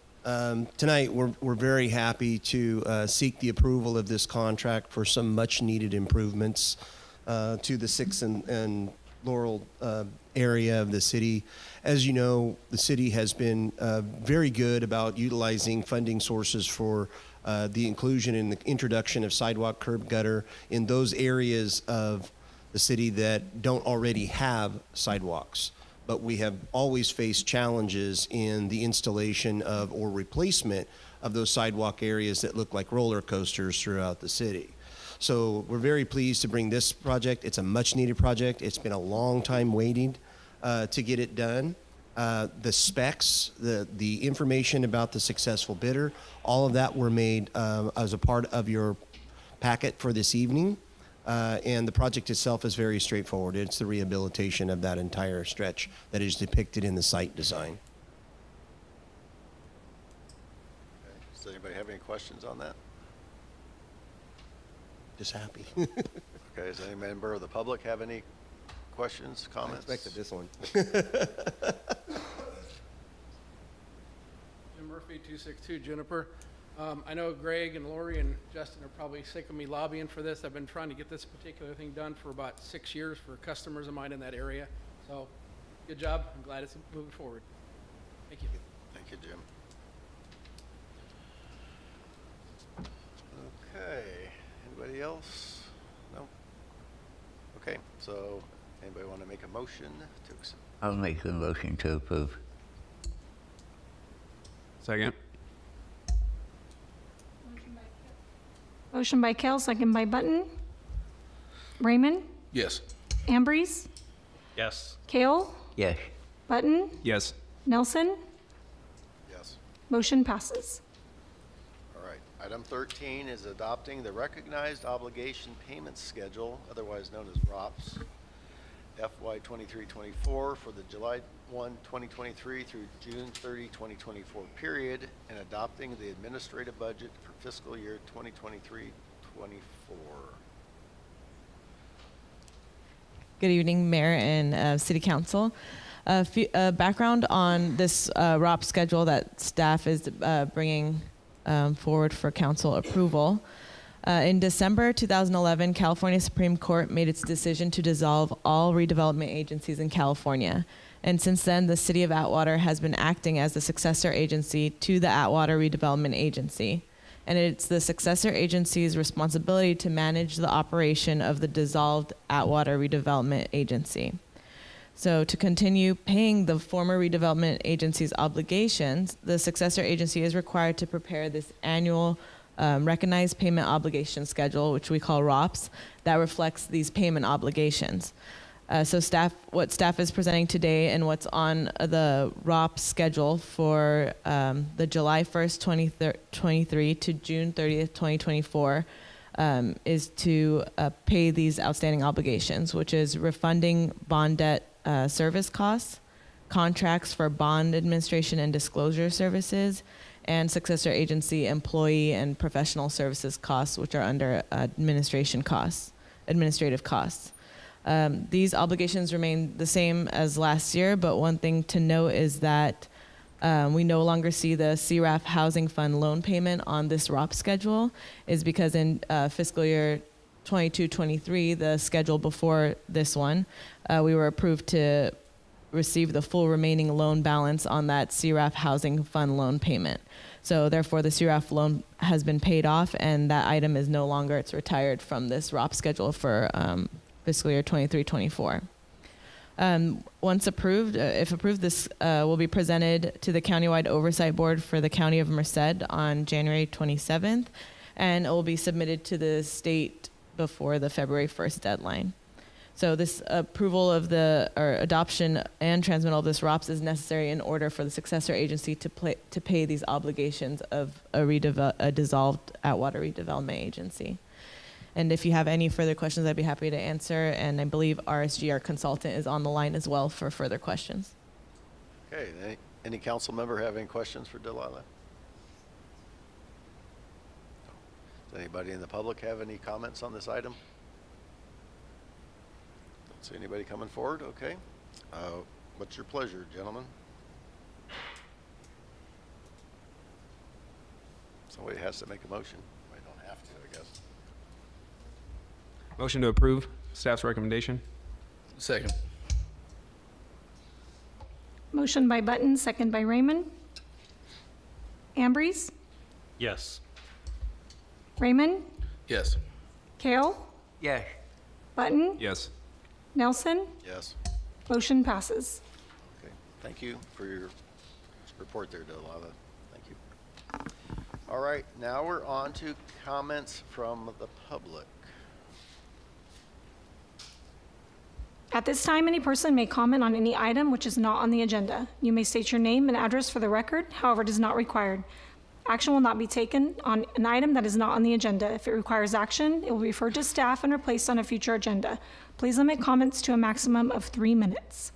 Tonight, we're very happy to seek the approval of this contract for some much-needed improvements to the 6th and Laurel area of the city. As you know, the city has been very good about utilizing funding sources for the inclusion and the introduction of sidewalk, curb, gutter in those areas of the city that don't already have sidewalks. But we have always faced challenges in the installation of or replacement of those sidewalk areas that look like roller coasters throughout the city. So we're very pleased to bring this project. It's a much needed project. It's been a long time waiting to get it done. The specs, the information about the successful bidder, all of that were made as a part of your packet for this evening. And the project itself is very straightforward. It's the rehabilitation of that entire stretch that is depicted in the site design. Okay. Does anybody have any questions on that? Just happy. Okay, does any member of the public have any questions, comments? I expected this one. Jim Murphy, 262 Juniper. I know Greg and Lori and Justin are probably sick of me lobbying for this. I've been trying to get this particular thing done for about 6 years for customers of mine in that area. So, good job. I'm glad it's moving forward. Thank you. Thank you, Jim. Okay, anybody else? No? Okay, so anybody want to make a motion to accept? I'll make a motion to approve. Second. Motion by Kell, second by Button. Raymond? Yes. Ambrose? Yes. Kale? Yes. Button? Yes. Nelson? Yes. Motion passes. All right, item 13 is adopting the Recognized Obligation Payment Schedule, otherwise known as ROPS, FY 23-24 for the July 1, 2023 through June 30, 2024 period, and adopting the administrative budget for fiscal year 2023-24. Good evening, Mayor and City Council. Background on this ROP schedule that staff is bringing forward for council approval. In December 2011, California Supreme Court made its decision to dissolve all redevelopment agencies in California. And since then, the City of Atwater has been acting as the successor agency to the Atwater Redevelopment Agency. and it's the successor agency's responsibility to manage the operation of the dissolved Atwater Redevelopment Agency. So to continue paying the former redevelopment agency's obligations, the successor agency is required to prepare this annual recognized payment obligation schedule, which we call ROPS, that reflects these payment obligations. So what staff is presenting today and what's on the ROPS schedule for the July 1st, 2023 to June 30th, 2024 is to pay these outstanding obligations, which is refunding bond debt service costs, contracts for bond administration and disclosure services, and successor agency employee and professional services costs, which are under administrative costs. These obligations remain the same as last year, but one thing to note is that we no longer see the CRAF Housing Fund loan payment on this ROP schedule, is because in fiscal year 22-23, the schedule before this one, we were approved to receive the full remaining loan balance on that CRAF Housing Fund loan payment. So therefore, the CRAF loan has been paid off, and that item is no longer, it's retired from this ROP schedule for fiscal year 23-24. Once approved, if approved, this will be presented to the Countywide Oversight Board for the County of Merced on January 27th, and it will be submitted to the state before the February 1st deadline. So this approval of or adoption and transmittal of this ROPS is necessary in order for the successor agency to pay these obligations of a dissolved Atwater Redevelopment Agency. And if you have any further questions, I'd be happy to answer. And I believe RSG, our consultant, is on the line as well for further questions. Okay, any council member have any questions for Delilah? Does anybody in the public have any comments on this item? Don't see anybody coming forward, okay. What's your pleasure, gentlemen? Somebody has to make a motion. We don't have to, I guess. Motion to approve staff's recommendation. Second. Motion by Button, second by Raymond. Ambrose? Yes. Raymond? Yes. Kale? Yes. Button? Yes. Nelson? Yes. Motion passes. Okay, thank you for your report there, Delilah. Thank you. All right, now we're on to comments from the public. At this time, any person may comment on any item which is not on the agenda. You may state your name and address for the record, however, it is not required. Action will not be taken on an item that is not on the agenda. If it requires action, it will be referred to staff and replaced on a future agenda. Please limit comments to a maximum of 3 minutes.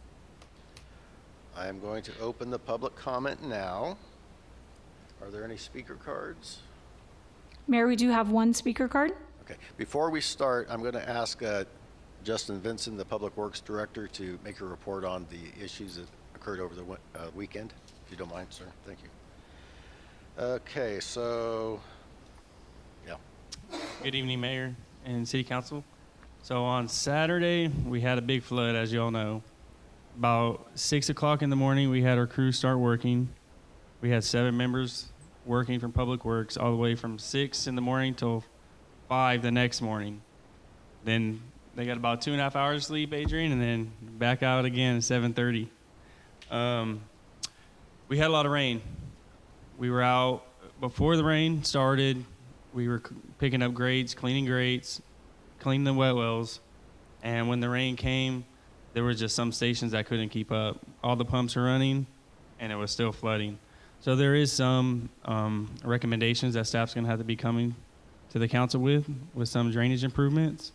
I am going to open the public comment now. Are there any speaker cards? Mayor, we do have one speaker card. Okay, before we start, I'm going to ask Justin Vinson, the Public Works Director, to make a report on the issues that occurred over the weekend, if you don't mind, sir. Thank you. Okay, so, yeah. Good evening, Mayor and City Council. So on Saturday, we had a big flood, as you all know. About 6 o'clock in the morning, we had our crew start working. We had 7 members working from Public Works all the way from 6 in the morning till 5 the next morning. Then they got about 2.5 hours sleep, Adrian, and then back out again at 7:30. We had a lot of rain. We were out before the rain started. We were picking up grates, cleaning the wet wells. And when the rain came, there were just some stations that couldn't keep up. All the pumps are running, and it was still flooding. So there is some recommendations that staff's going to have to be coming to the council with some drainage improvements.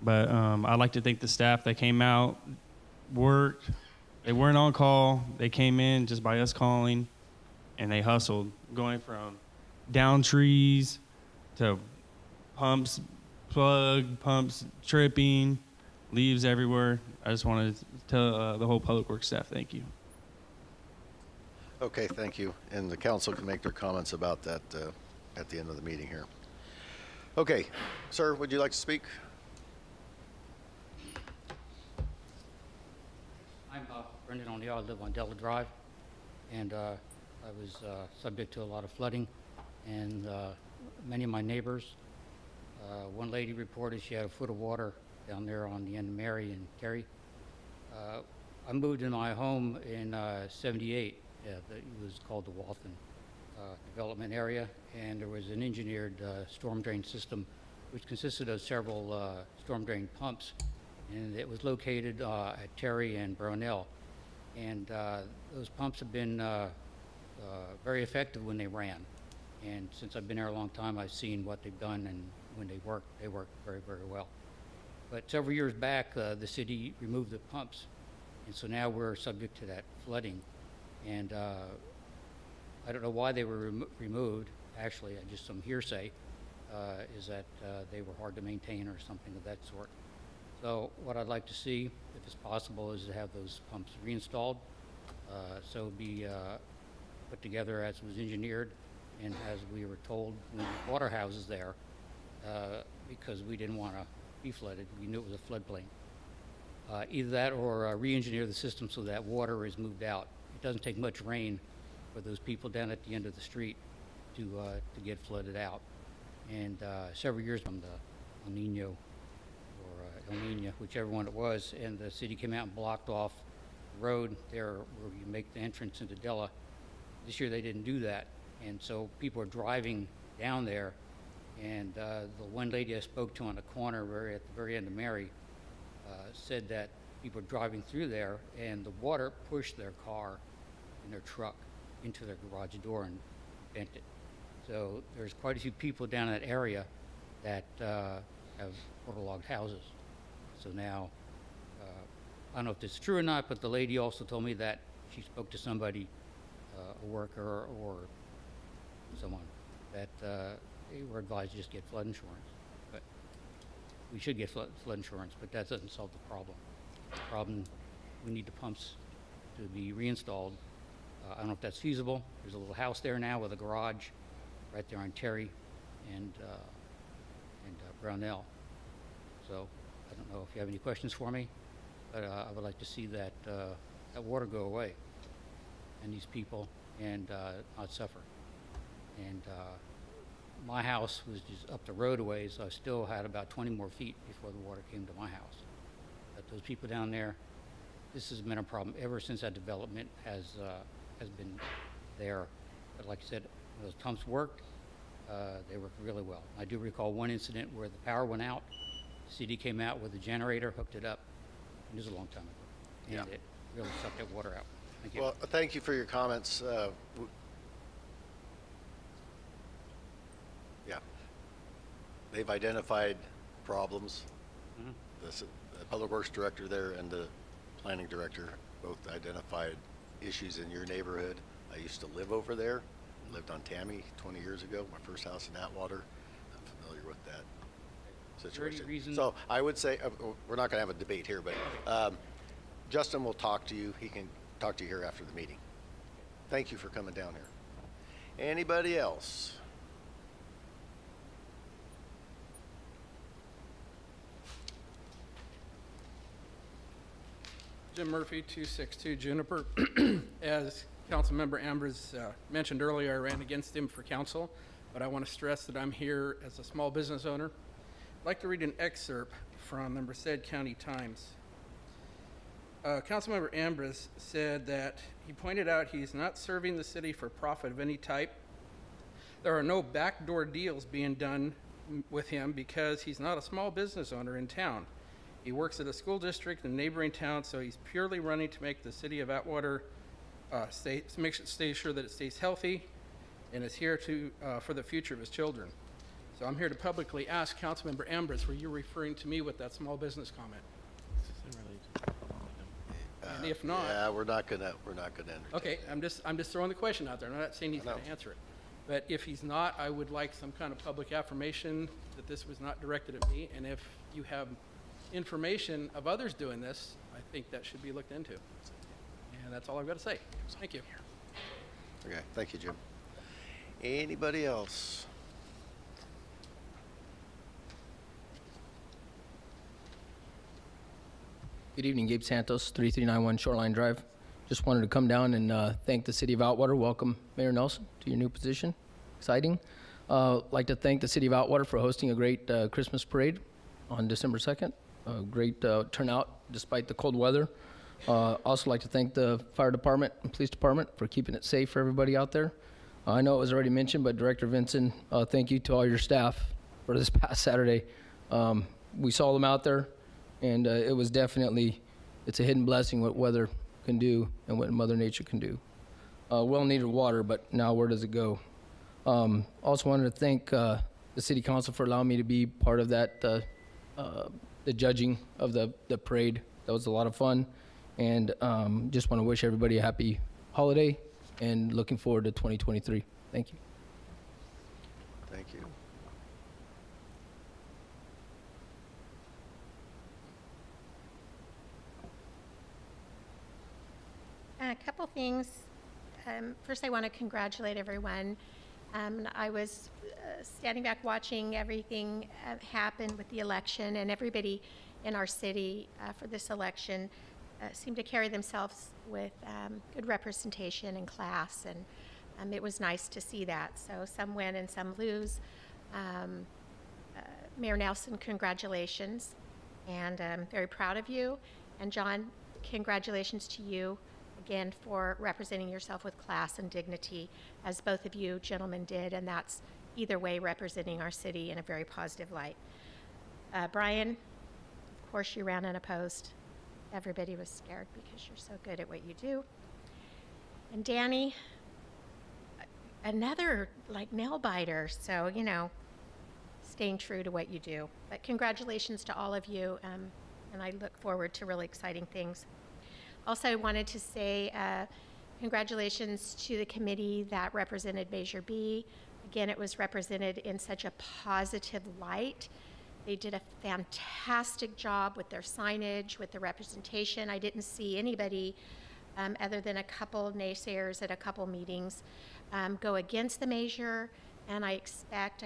But I'd like to thank the staff that came out, worked. They weren't on call. They came in just by us calling, and they hustled, going from down trees to pumps tripping, leaves everywhere. I just wanted to tell the whole Public Works staff thank you. Okay, thank you. And the council can make their comments about that at the end of the meeting here. Okay, sir, would you like to speak? I'm Brendan O'Neill. I live on Della Drive, and I was subject to a lot of flooding. And many of my neighbors. One lady reported she had a foot of water down there on the end of Mary and Terry. I moved in my home in 78. It was called the Walton Development Area, and there was an engineered storm drain system which consisted of several storm drain pumps, and it was located at Terry and Brownell. And those pumps have been very effective when they ran. And since I've been there a long time, I've seen what they've done, and when they work very, very well. But several years back, the city removed the pumps, and so now we're subject to that flooding. And I don't know why they were removed. Actually, just some hearsay is that they were hard to maintain or something of that sort. So what I'd like to see, if it's possible, is to have those pumps reinstalled. So it'd be put together as was engineered and as we were told when the water houses there, because we didn't want to be flooded. We knew it was a floodplain. Either that or re-engineer the system so that water is moved out. It doesn't take much rain for those people down at the end of the street to get flooded out. And several years from the El Nino or El Nina, whichever one it was, and the city came out and blocked off the road there where you make the entrance into Della. This year they didn't do that, and so people are driving down there. And the one lady I spoke to on the corner at the very end of Mary said that people are driving through there and the water pushed their car and their truck into their garage door and bent it. So there's quite a few people down in that area that have waterlogged houses. So now, I don't know if this is true or not, but the lady also told me that she spoke to somebody, a worker or someone, that they were advised to just get flood insurance. But we should get flood insurance, but that doesn't solve the problem. The problem, we need the pumps to be reinstalled. I don't know if that's feasible. There's a little house there now with a garage right there on Terry and Brownell. So I don't know if you have any questions for me, but I would like to see that that water go away and these people and not suffer. And my house was just up the road a ways, so I still had about 20 more feet before the water came to my house. But those people down there, this has been a problem ever since that development has been there. But like I said, those pumps worked. They worked really well. I do recall one incident where the power went out. The city came out with a generator, hooked it up. It was a long time ago. And it really sucked that water out. Thank you. Well, thank you for your comments. Yeah. They've identified problems. The Public Works Director there and the Planning Director both identified issues in your neighborhood. I used to live over there. Lived on Tammy 20 years ago, my first house in Atwater. I'm familiar with that situation. So I would say, we're not going to have a debate here, but Justin will talk to you. He can talk to you here after the meeting. Thank you for coming down here. Anybody else? Jim Murphy, 262 Juniper. As Councilmember Ambrose mentioned earlier, I ran against him for council, but I want to stress that I'm here as a small business owner. I'd like to read an excerpt from the Merced County Times. Councilmember Ambrose said that he pointed out he's not serving the city for profit of any type. There are no backdoor deals being done with him because he's not a small business owner in town. He works at a school district in a neighboring town, so he's purely running to make the city of Atwater stay sure that it stays healthy and is here to for the future of his children. So I'm here to publicly ask Councilmember Ambrose, were you referring to me with that small business comment? And if not, yeah, we're not gonna entertain. okay, I'm just throwing the question out there. I'm not saying he's going to answer it. But if he's not, I would like some kind of public affirmation that this was not directed at me. And if you have information of others doing this, I think that should be looked into. And that's all I've got to say. Thank you. Okay, thank you, Jim. Anybody else? Good evening, Gabe Santos, 3391 Shoreline Drive. Just wanted to come down and thank the City of Atwater. Welcome, Mayor Nelson, to your new position. Exciting. Like to thank the City of Atwater for hosting a great Christmas parade on December 2nd. A great turnout despite the cold weather. Also like to thank the Fire Department and Police Department for keeping it safe for everybody out there. I know it was already mentioned, but Director Vinson, thank you to all your staff for this past Saturday. We saw them out there, and it was definitely, it's a hidden blessing what weather can do and what Mother Nature can do. Well needed water, but now where does it go? Also wanted to thank the City Council for allowing me to be part of that, the judging of the parade. That was a lot of fun, and just want to wish everybody a happy holiday and looking forward to 2023. Thank you. Thank you. A couple things. First, I want to congratulate everyone. I was standing back watching everything happen with the election, and everybody in our city for this election seemed to carry themselves with good representation in class, and it was nice to see that. So some win and some lose. Mayor Nelson, congratulations, and I'm very proud of you. And John, congratulations to you again for representing yourself with class and dignity, as both of you gentlemen did, and that's either way representing our city in a very positive light. Brian, of course you ran unopposed. Everybody was scared because you're so good at what you do. And Danny, another like nail biter, so you know, staying true to what you do. But congratulations to all of you, and I look forward to really exciting things. Also, I wanted to say congratulations to the committee that represented Measure B. Again, it was represented in such a positive light. They did a fantastic job with their signage, with the representation. I didn't see anybody other than a couple naysayers at a couple meetings go against the measure. And I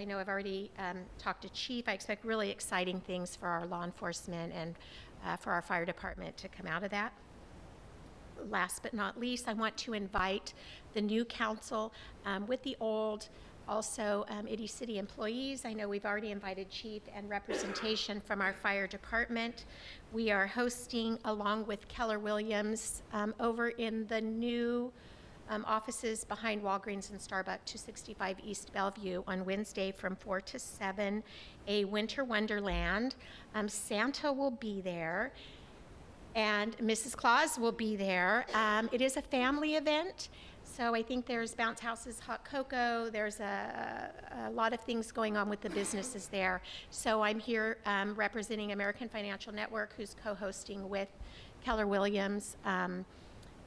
know I've already talked to Chief, I expect really exciting things for our law enforcement and for our fire department to come out of that. Last but not least, I want to invite the new council with the old, also Itty City employees. I know we've already invited Chief and representation from our fire department. We are hosting, along with Keller Williams, over in the new offices behind Walgreens and Starbucks, 265 East Bellevue, on Wednesday from 4 to 7, a Winter Wonderland. Santa will be there, and Mrs. Claus will be there. It is a family event, so I think there's bounce houses, hot cocoa, there's a lot of things going on with the businesses there. So I'm here representing American Financial Network, who's co-hosting with Keller Williams,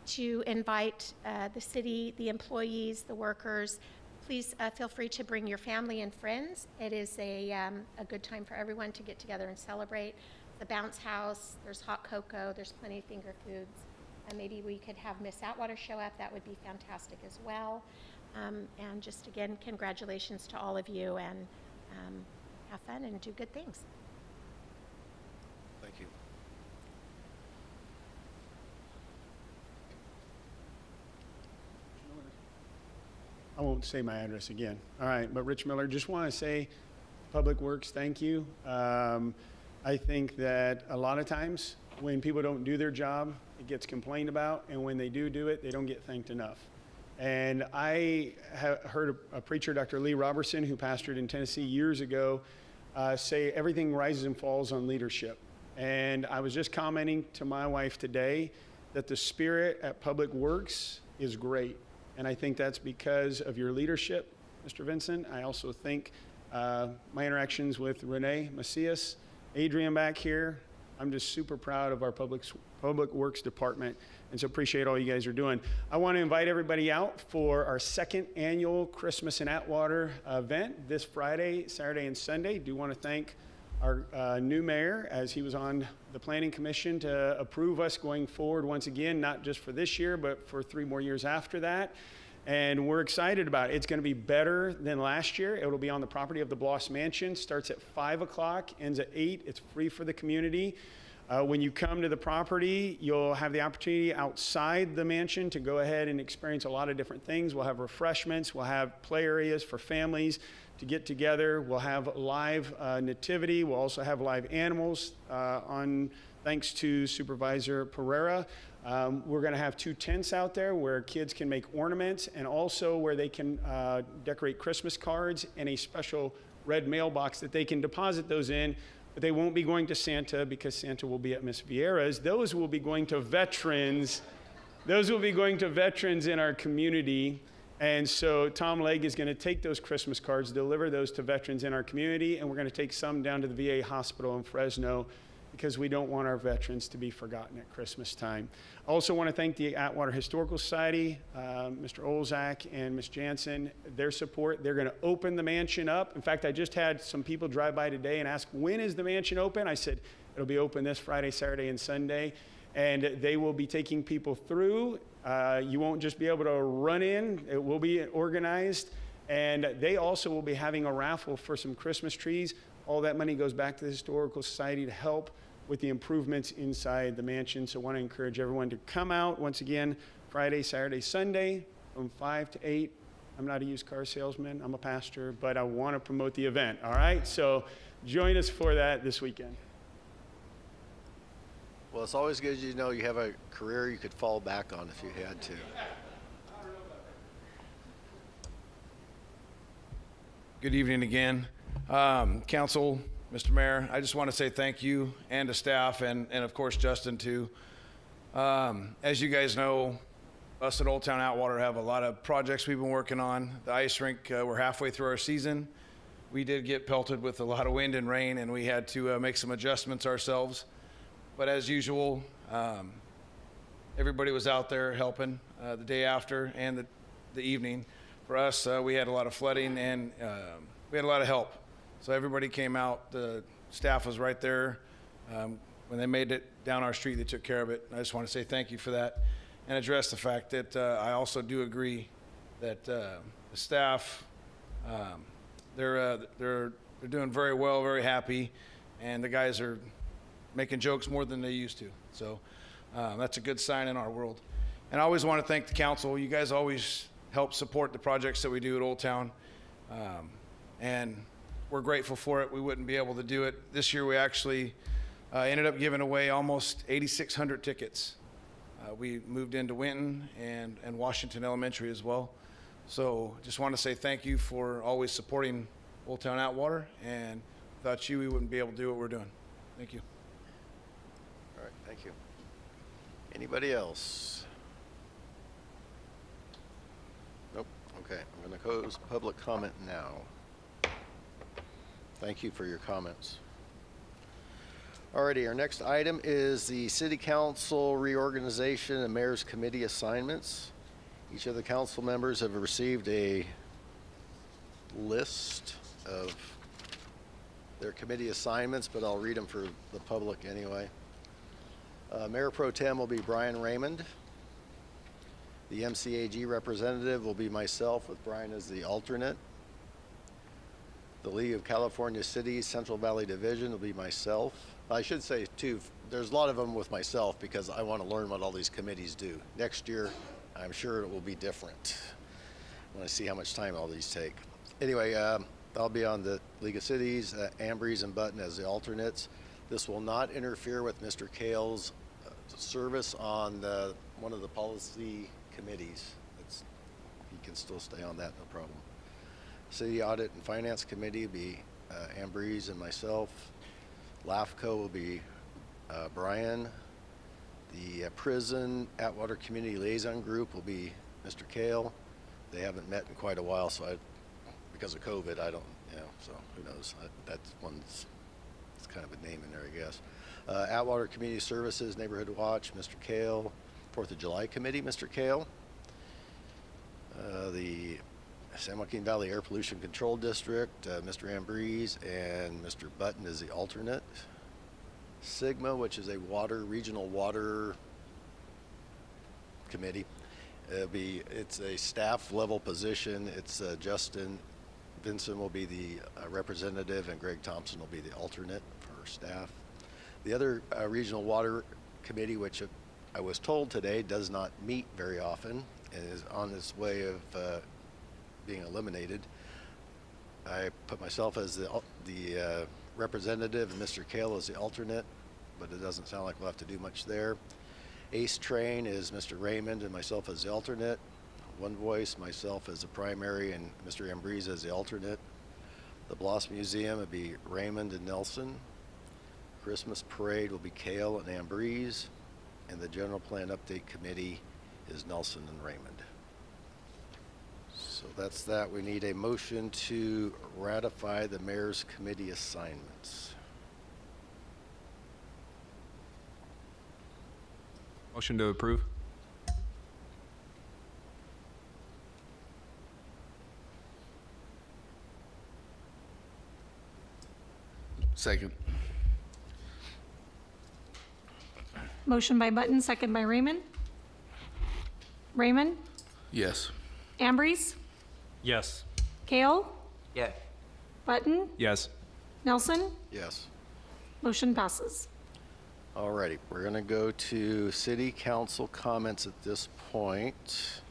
to invite the city, the employees, the workers. Please feel free to bring your family and friends. It is a good time for everyone to get together and celebrate. The bounce house, there's hot cocoa, there's plenty of finger foods. And maybe we could have Miss Atwater show up. That would be fantastic as well. And just again, congratulations to all of you, and have fun and do good things. Thank you. I won't say my address again. All right, but Rich Miller, just want to say, Public Works, thank you. I think that a lot of times when people don't do their job, it gets complained about, and when they do it, they don't get thanked enough. And I heard a preacher, Dr. Lee Robertson, who pastored in Tennessee years ago, say everything rises and falls on leadership. And I was just commenting to my wife today that the spirit at Public Works is great. And I think that's because of your leadership, Mr. Vincent. I also think my interactions with Renee Macias, Adrian back here, I'm just super proud of our Public Works Department, and so appreciate all you guys are doing. I want to invite everybody out for our second annual Christmas in Atwater event this Friday, Saturday, and Sunday. Do want to thank our new mayor, as he was on the Planning Commission, to approve us going forward once again, not just for this year, but for 3 more years after that. And we're excited about it. It's going to be better than last year. It will be on the property of the Bloss Mansion. Starts at 5 o'clock, ends at 8. It's free for the community. When you come to the property, you'll have the opportunity outside the mansion to go ahead and experience a lot of different things. We'll have refreshments, we'll have play areas for families to get together. We'll have live nativity. We'll also have live animals thanks to Supervisor Pereira. We're going to have 2 tents out there where kids can make ornaments and also where they can decorate Christmas cards and a special red mailbox that they can deposit those in. But they won't be going to Santa because Santa will be at Miss Vieira's. Those will be going to veterans. Those will be going to veterans in our community. And so Tom Legg is going to take those Christmas cards, deliver those to veterans in our community, and we're going to take some down to the VA hospital in Fresno because we don't want our veterans to be forgotten at Christmas time. I also want to thank the Atwater Historical Society, Mr. Olzak and Ms. Jansen, their support. They're going to open the mansion up. In fact, I just had some people drive by today and ask, when is the mansion open? I said, it'll be open this Friday, Saturday, and Sunday. And they will be taking people through. You won't just be able to run in. It will be organized. And they also will be having a raffle for some Christmas trees. All that money goes back to the Historical Society to help with the improvements inside the mansion. So I want to encourage everyone to come out once again, Friday, Saturday, Sunday, from 5 to 8. I'm not a used car salesman, I'm a pastor, but I want to promote the event, all right? So join us for that this weekend. Well, it's always good you know you have a career you could fall back on if you had to. Good evening again. Council, Mr. Mayor, I just want to say thank you and to staff and of course Justin too. As you guys know, us at Old Town Atwater have a lot of projects we've been working on. The ice rink, we're halfway through our season. We did get pelted with a lot of wind and rain and we had to make some adjustments ourselves. But as usual, everybody was out there helping the day after and the evening. For us, we had a lot of flooding and we had a lot of help. So everybody came out, the staff was right there. When they made it down our street, they took care of it. I just want to say thank you for that and address the fact that I also do agree that the staff, they're doing very well, very happy, and the guys are making jokes more than they used to. So that's a good sign in our world. And I always want to thank the council. You guys always help support the projects that we do at Old Town. And we're grateful for it. We wouldn't be able to do it. This year we actually ended up giving away almost 8,600 tickets. We moved into Winton and Washington Elementary as well. So just want to say thank you for always supporting Old Town Atwater, and without you we wouldn't be able to do what we're doing. Thank you. All right, thank you. Anybody else? Nope. Okay, I'm going to close public comment now. Thank you for your comments. Alrighty, our next item is the City Council reorganization and Mayor's Committee assignments. Each of the council members have received a list of their committee assignments, but I'll read them for the public anyway. Mayor Pro Tem will be Brian Raymond. The MCAG representative will be myself, with Brian as the alternate. The League of California Cities Central Valley Division will be myself. I should say too, there's a lot of them with myself because I want to learn what all these committees do. Next year, I'm sure it will be different when I see how much time all these take. Anyway, I'll be on the League of Cities, Ambrose and Button as the alternates. This will not interfere with Mr. Kale's service on one of the policy committees. He can still stay on that, no problem. City Audit and Finance Committee will be Ambrose and myself. LAFCO will be Brian. The Prison Atwater Community Liaison Group will be Mr. Kale. They haven't met in quite a while, so because of COVID, I don't, so who knows? That's one it's kind of a name in there, I guess. Atwater Community Services, Neighborhood Watch, Mr. Kale. 4th of July Committee, Mr. Kale. The San Joaquin Valley Air Pollution Control District, Mr. Ambrose, and Mr. Button is the alternate. Sigma, which is a regional water committee. It's a staff level position. It's Justin Vinson will be the representative and Greg Thompson will be the alternate for staff. The other Regional Water Committee, which I was told today does not meet very often and is on its way of being eliminated. I put myself as the representative and Mr. Kale as the alternate, but it doesn't sound like we'll have to do much there. ACE Train is Mr. Raymond and myself as the alternate. One Voice, myself as the primary and Mr. Ambrose as the alternate. The Blossom Museum would be Raymond and Nelson. Christmas Parade will be Kale and Ambrose. And the General Plan Update Committee is Nelson and Raymond. So that's that. We need a motion to ratify the mayor's committee assignments. Motion to approve. Second. Motion by Button, second by Raymond. Raymond? Yes. Ambrose? Yes. Kale? Yes. Button? Yes. Nelson? Yes. Motion passes. Alrighty, we're going to go to city council comments at this point.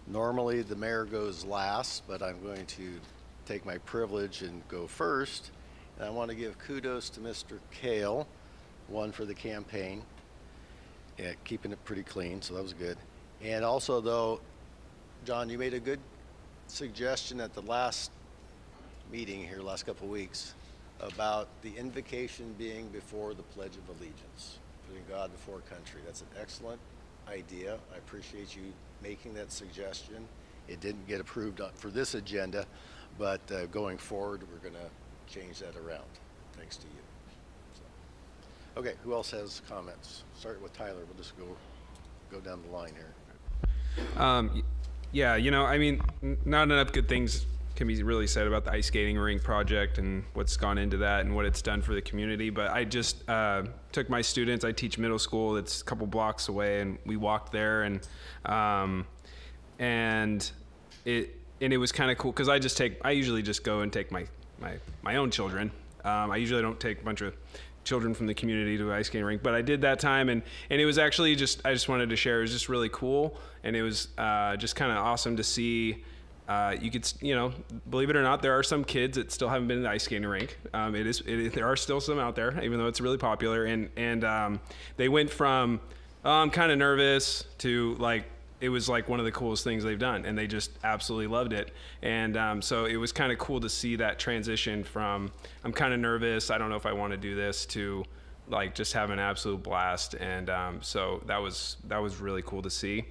Normally the mayor goes last, but I'm going to take my privilege and go first. And I want to give kudos to Mr. Kale, one for the campaign, keeping it pretty clean, so that was good. And also though, John, you made a good suggestion at the last meeting here, last couple of weeks, about the invocation being before the Pledge of Allegiance, putting God before country. That's an excellent idea. I appreciate you making that suggestion. It didn't get approved for this agenda, but going forward, we're going to change that around, thanks to you. So. Okay, who else has comments? Start with Tyler. We'll just go down the line here. Yeah, you know, I mean, not enough good things can be really said about the ice skating rink project and what's gone into that and what it's done for the community. But I just took my students. I teach middle school. It's a couple blocks away, and we walked there, and it was kind of cool because I usually just go and take my own children. I usually don't take a bunch of children from the community to an ice skating rink, but I did that time, and it was actually I just wanted to share. It was just really cool, and it was just kind of awesome to see. You could, you know, believe it or not, there are some kids that still haven't been in the ice skating rink. There are still some out there, even though it's really popular. And they went from, I'm kind of nervous to like, it was like one of the coolest things they've done, and they just absolutely loved it. And so it was kind of cool to see that transition from, I'm kind of nervous, I don't know if I want to do this, to like just have an absolute blast. And so that was really cool to see.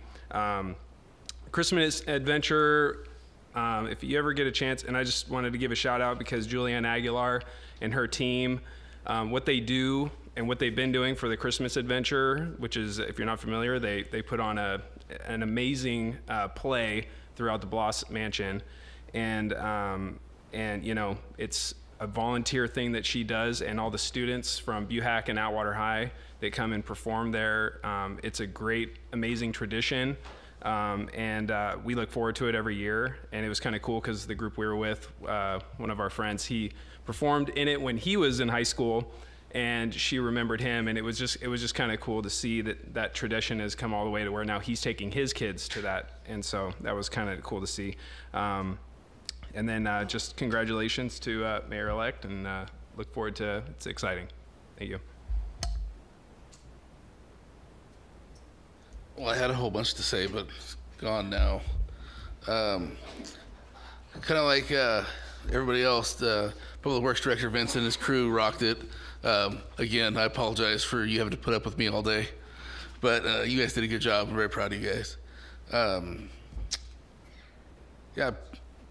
Christmas Adventure. If you ever get a chance, and I just wanted to give a shout out because Julianne Aguilar and her team, what they do and what they've been doing for the Christmas Adventure, which is, if you're not familiar, they put on an amazing play throughout the Bloss Mansion, and you know, it's a volunteer thing that she does, and all the students from Buhack and Atwater High, they come and perform there. It's a great, amazing tradition. And we look forward to it every year. And it was kind of cool because the group we were with, one of our friends, he performed in it when he was in high school, and she remembered him. And it was just kind of cool to see that tradition has come all the way to where now he's taking his kids to that. And so that was kind of cool to see. And then just congratulations to Mayor-elect, and look forward to, it's exciting. Thank you. Well, I had a whole bunch to say, but it's gone now. Kind of like everybody else, the Public Works Director, Vince, and his crew rocked it. Again, I apologize for you having to put up with me all day, but you guys did a good job. I'm very proud of you guys. Yeah, I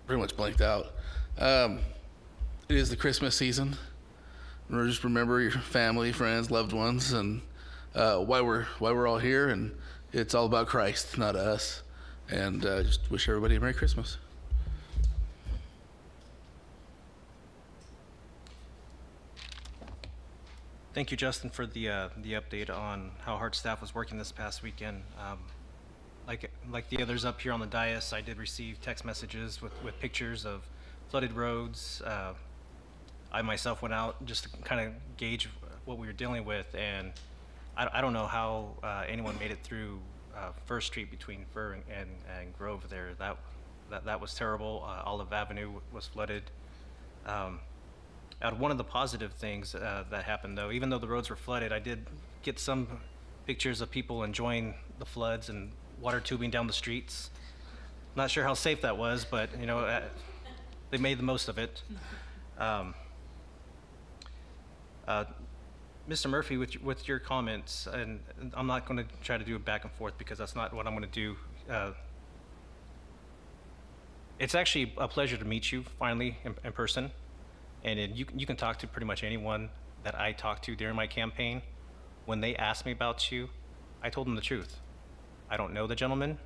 pretty much blanked out. It is the Christmas season. Just remember your family, friends, loved ones, and why we're all here, and it's all about Christ, not us. And just wish everybody a Merry Christmas. Thank you, Justin, for the update on how hard staff was working this past weekend. Like the others up here on the dais, I did receive text messages with pictures of flooded roads. I myself went out just to kind of gauge what we were dealing with, and I don't know how anyone made it through First Street between Fir and Grove there. That was terrible. Olive Avenue was flooded. One of the positive things that happened, though, even though the roads were flooded, I did get some pictures of people enjoying the floods and water tubing down the streets. Not sure how safe that was, but you know, they made the most of it. Mr. Murphy, with your comments, and I'm not going to try to do it back and forth because that's not what I'm going to do. It's actually a pleasure to meet you finally in person, and you can talk to pretty much anyone that I talked to during my campaign. When they asked me about you, I told them the truth. I don't know the gentleman.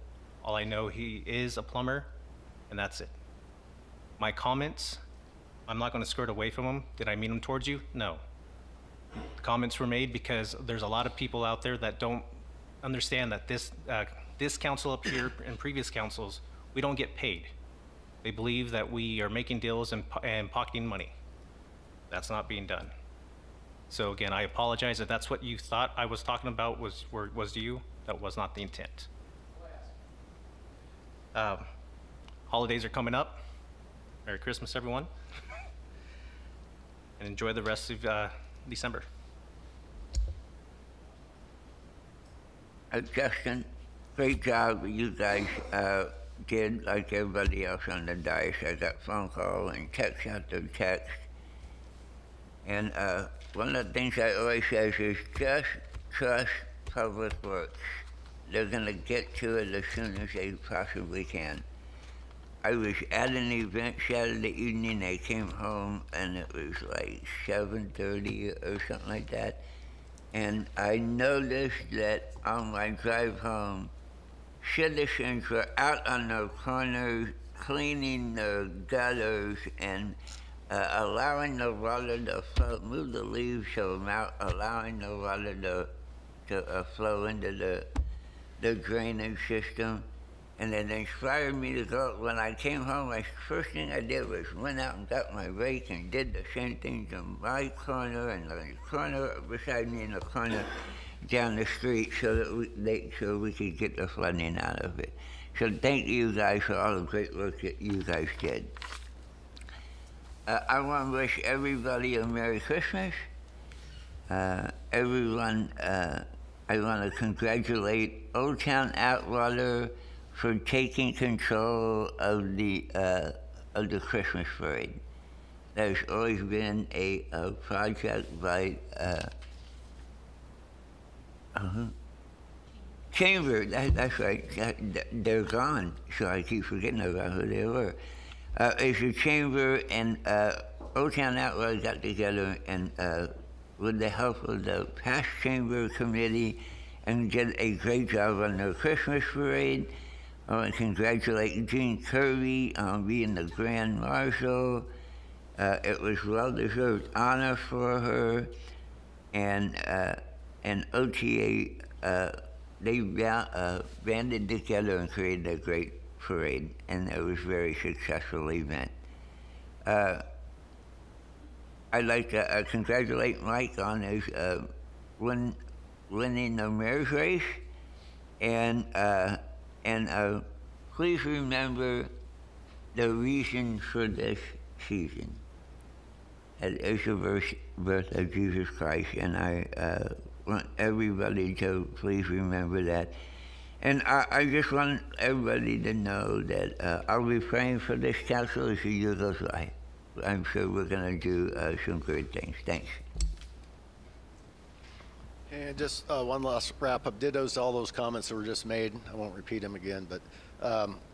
All I know, he is a plumber, and that's it. My comments, I'm not going to skirt away from them. Did I mean them towards you? No. The comments were made because there's a lot of people out there that don't understand that this council up here and previous councils, we don't get paid. They believe that we are making deals and pocketing money. That's not being done. So again, I apologize if that's what you thought I was talking about was you. That was not the intent. Holidays are coming up. Merry Christmas, everyone. And enjoy the rest of December. Justin, great job you guys did, like everybody else on the dais. I got phone call and text after text. And one of the things I always say is just trust Public Works. They're going to get to it as soon as they possibly can. I was at an event Saturday evening. I came home and it was like 7:30 or something like that. And I noticed that on my drive home, citizens were out on the corners cleaning the gutters and allowing the water to flow, move the leaves so out, allowing the water to flow into the drainage system. And it inspired me to go. When I came home, the first thing I did was went out and got my rake and did the same thing to my corner and the corner beside me and the corner down the street so that so we could get the flooding out of it. So thank you guys for all the great work that you guys did. I want to wish everybody a Merry Christmas. Everyone, I want to congratulate Old Town Atwater for taking control of the Christmas parade. There's always been a project by Chamber. That's right. They're gone, so I keep forgetting about who they were. It's a Chamber and Old Town Atwater got together and with the help of the past Chamber Committee and did a great job on their Christmas parade. I want to congratulate Jean Kirby on being the Grand Marshal. It was well-deserved honor for her. And OTA, they banded together and created a great parade, and it was a very successful event. I'd like to congratulate Mike on his winning the mayor's race, and please remember the reason for this season. It is the birth of Jesus Christ, and I want everybody to please remember that. And I just want everybody to know that I'll be praying for this council as the year goes by. I'm sure we're going to do some great things. Thanks. And just one last wrap-up. Dittos to all those comments that were just made. I won't repeat them again, but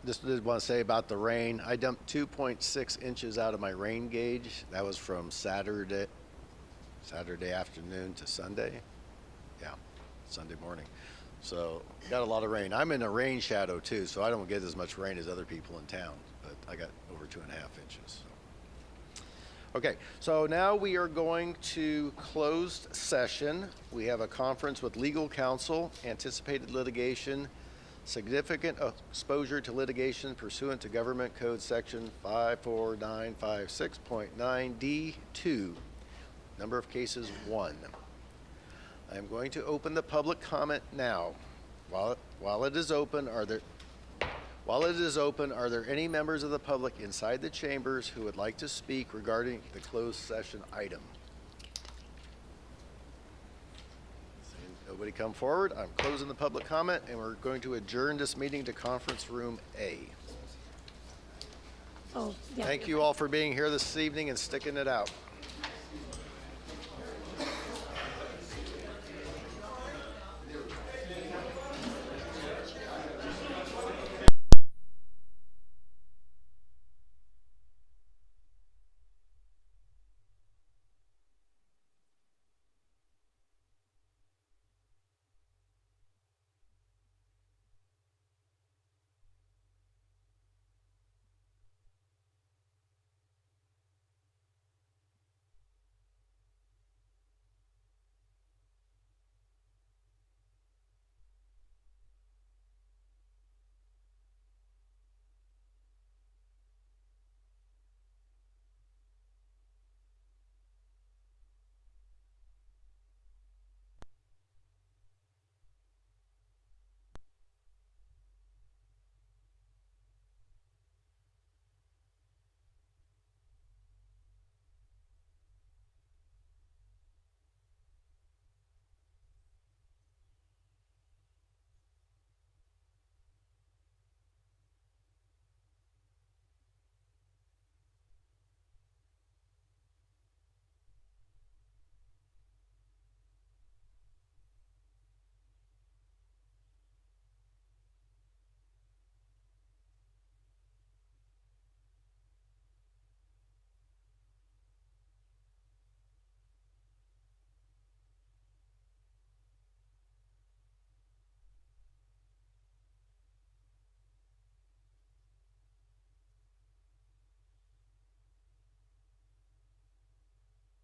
just did want to say about the rain. I dumped 2.6 inches out of my rain gauge. That was from Saturday afternoon to Sunday. Yeah, Sunday morning. So got a lot of rain. I'm in a rain shadow too, so I don't get as much rain as other people in town, but I got over 2.5 inches. So. Okay, so now we are going to closed session. We have a conference with legal counsel, anticipated litigation, significant exposure to litigation pursuant to Government Code Section 54956.9D2. Number of cases 1. I'm going to open the public comment now. While it is open, are there any members of the public inside the chambers who would like to speak regarding the closed session item? Seeing nobody come forward, I'm closing the public comment, and we're going to adjourn this meeting to conference room A. Oh, yeah. Thank you all for being here this evening and sticking it out.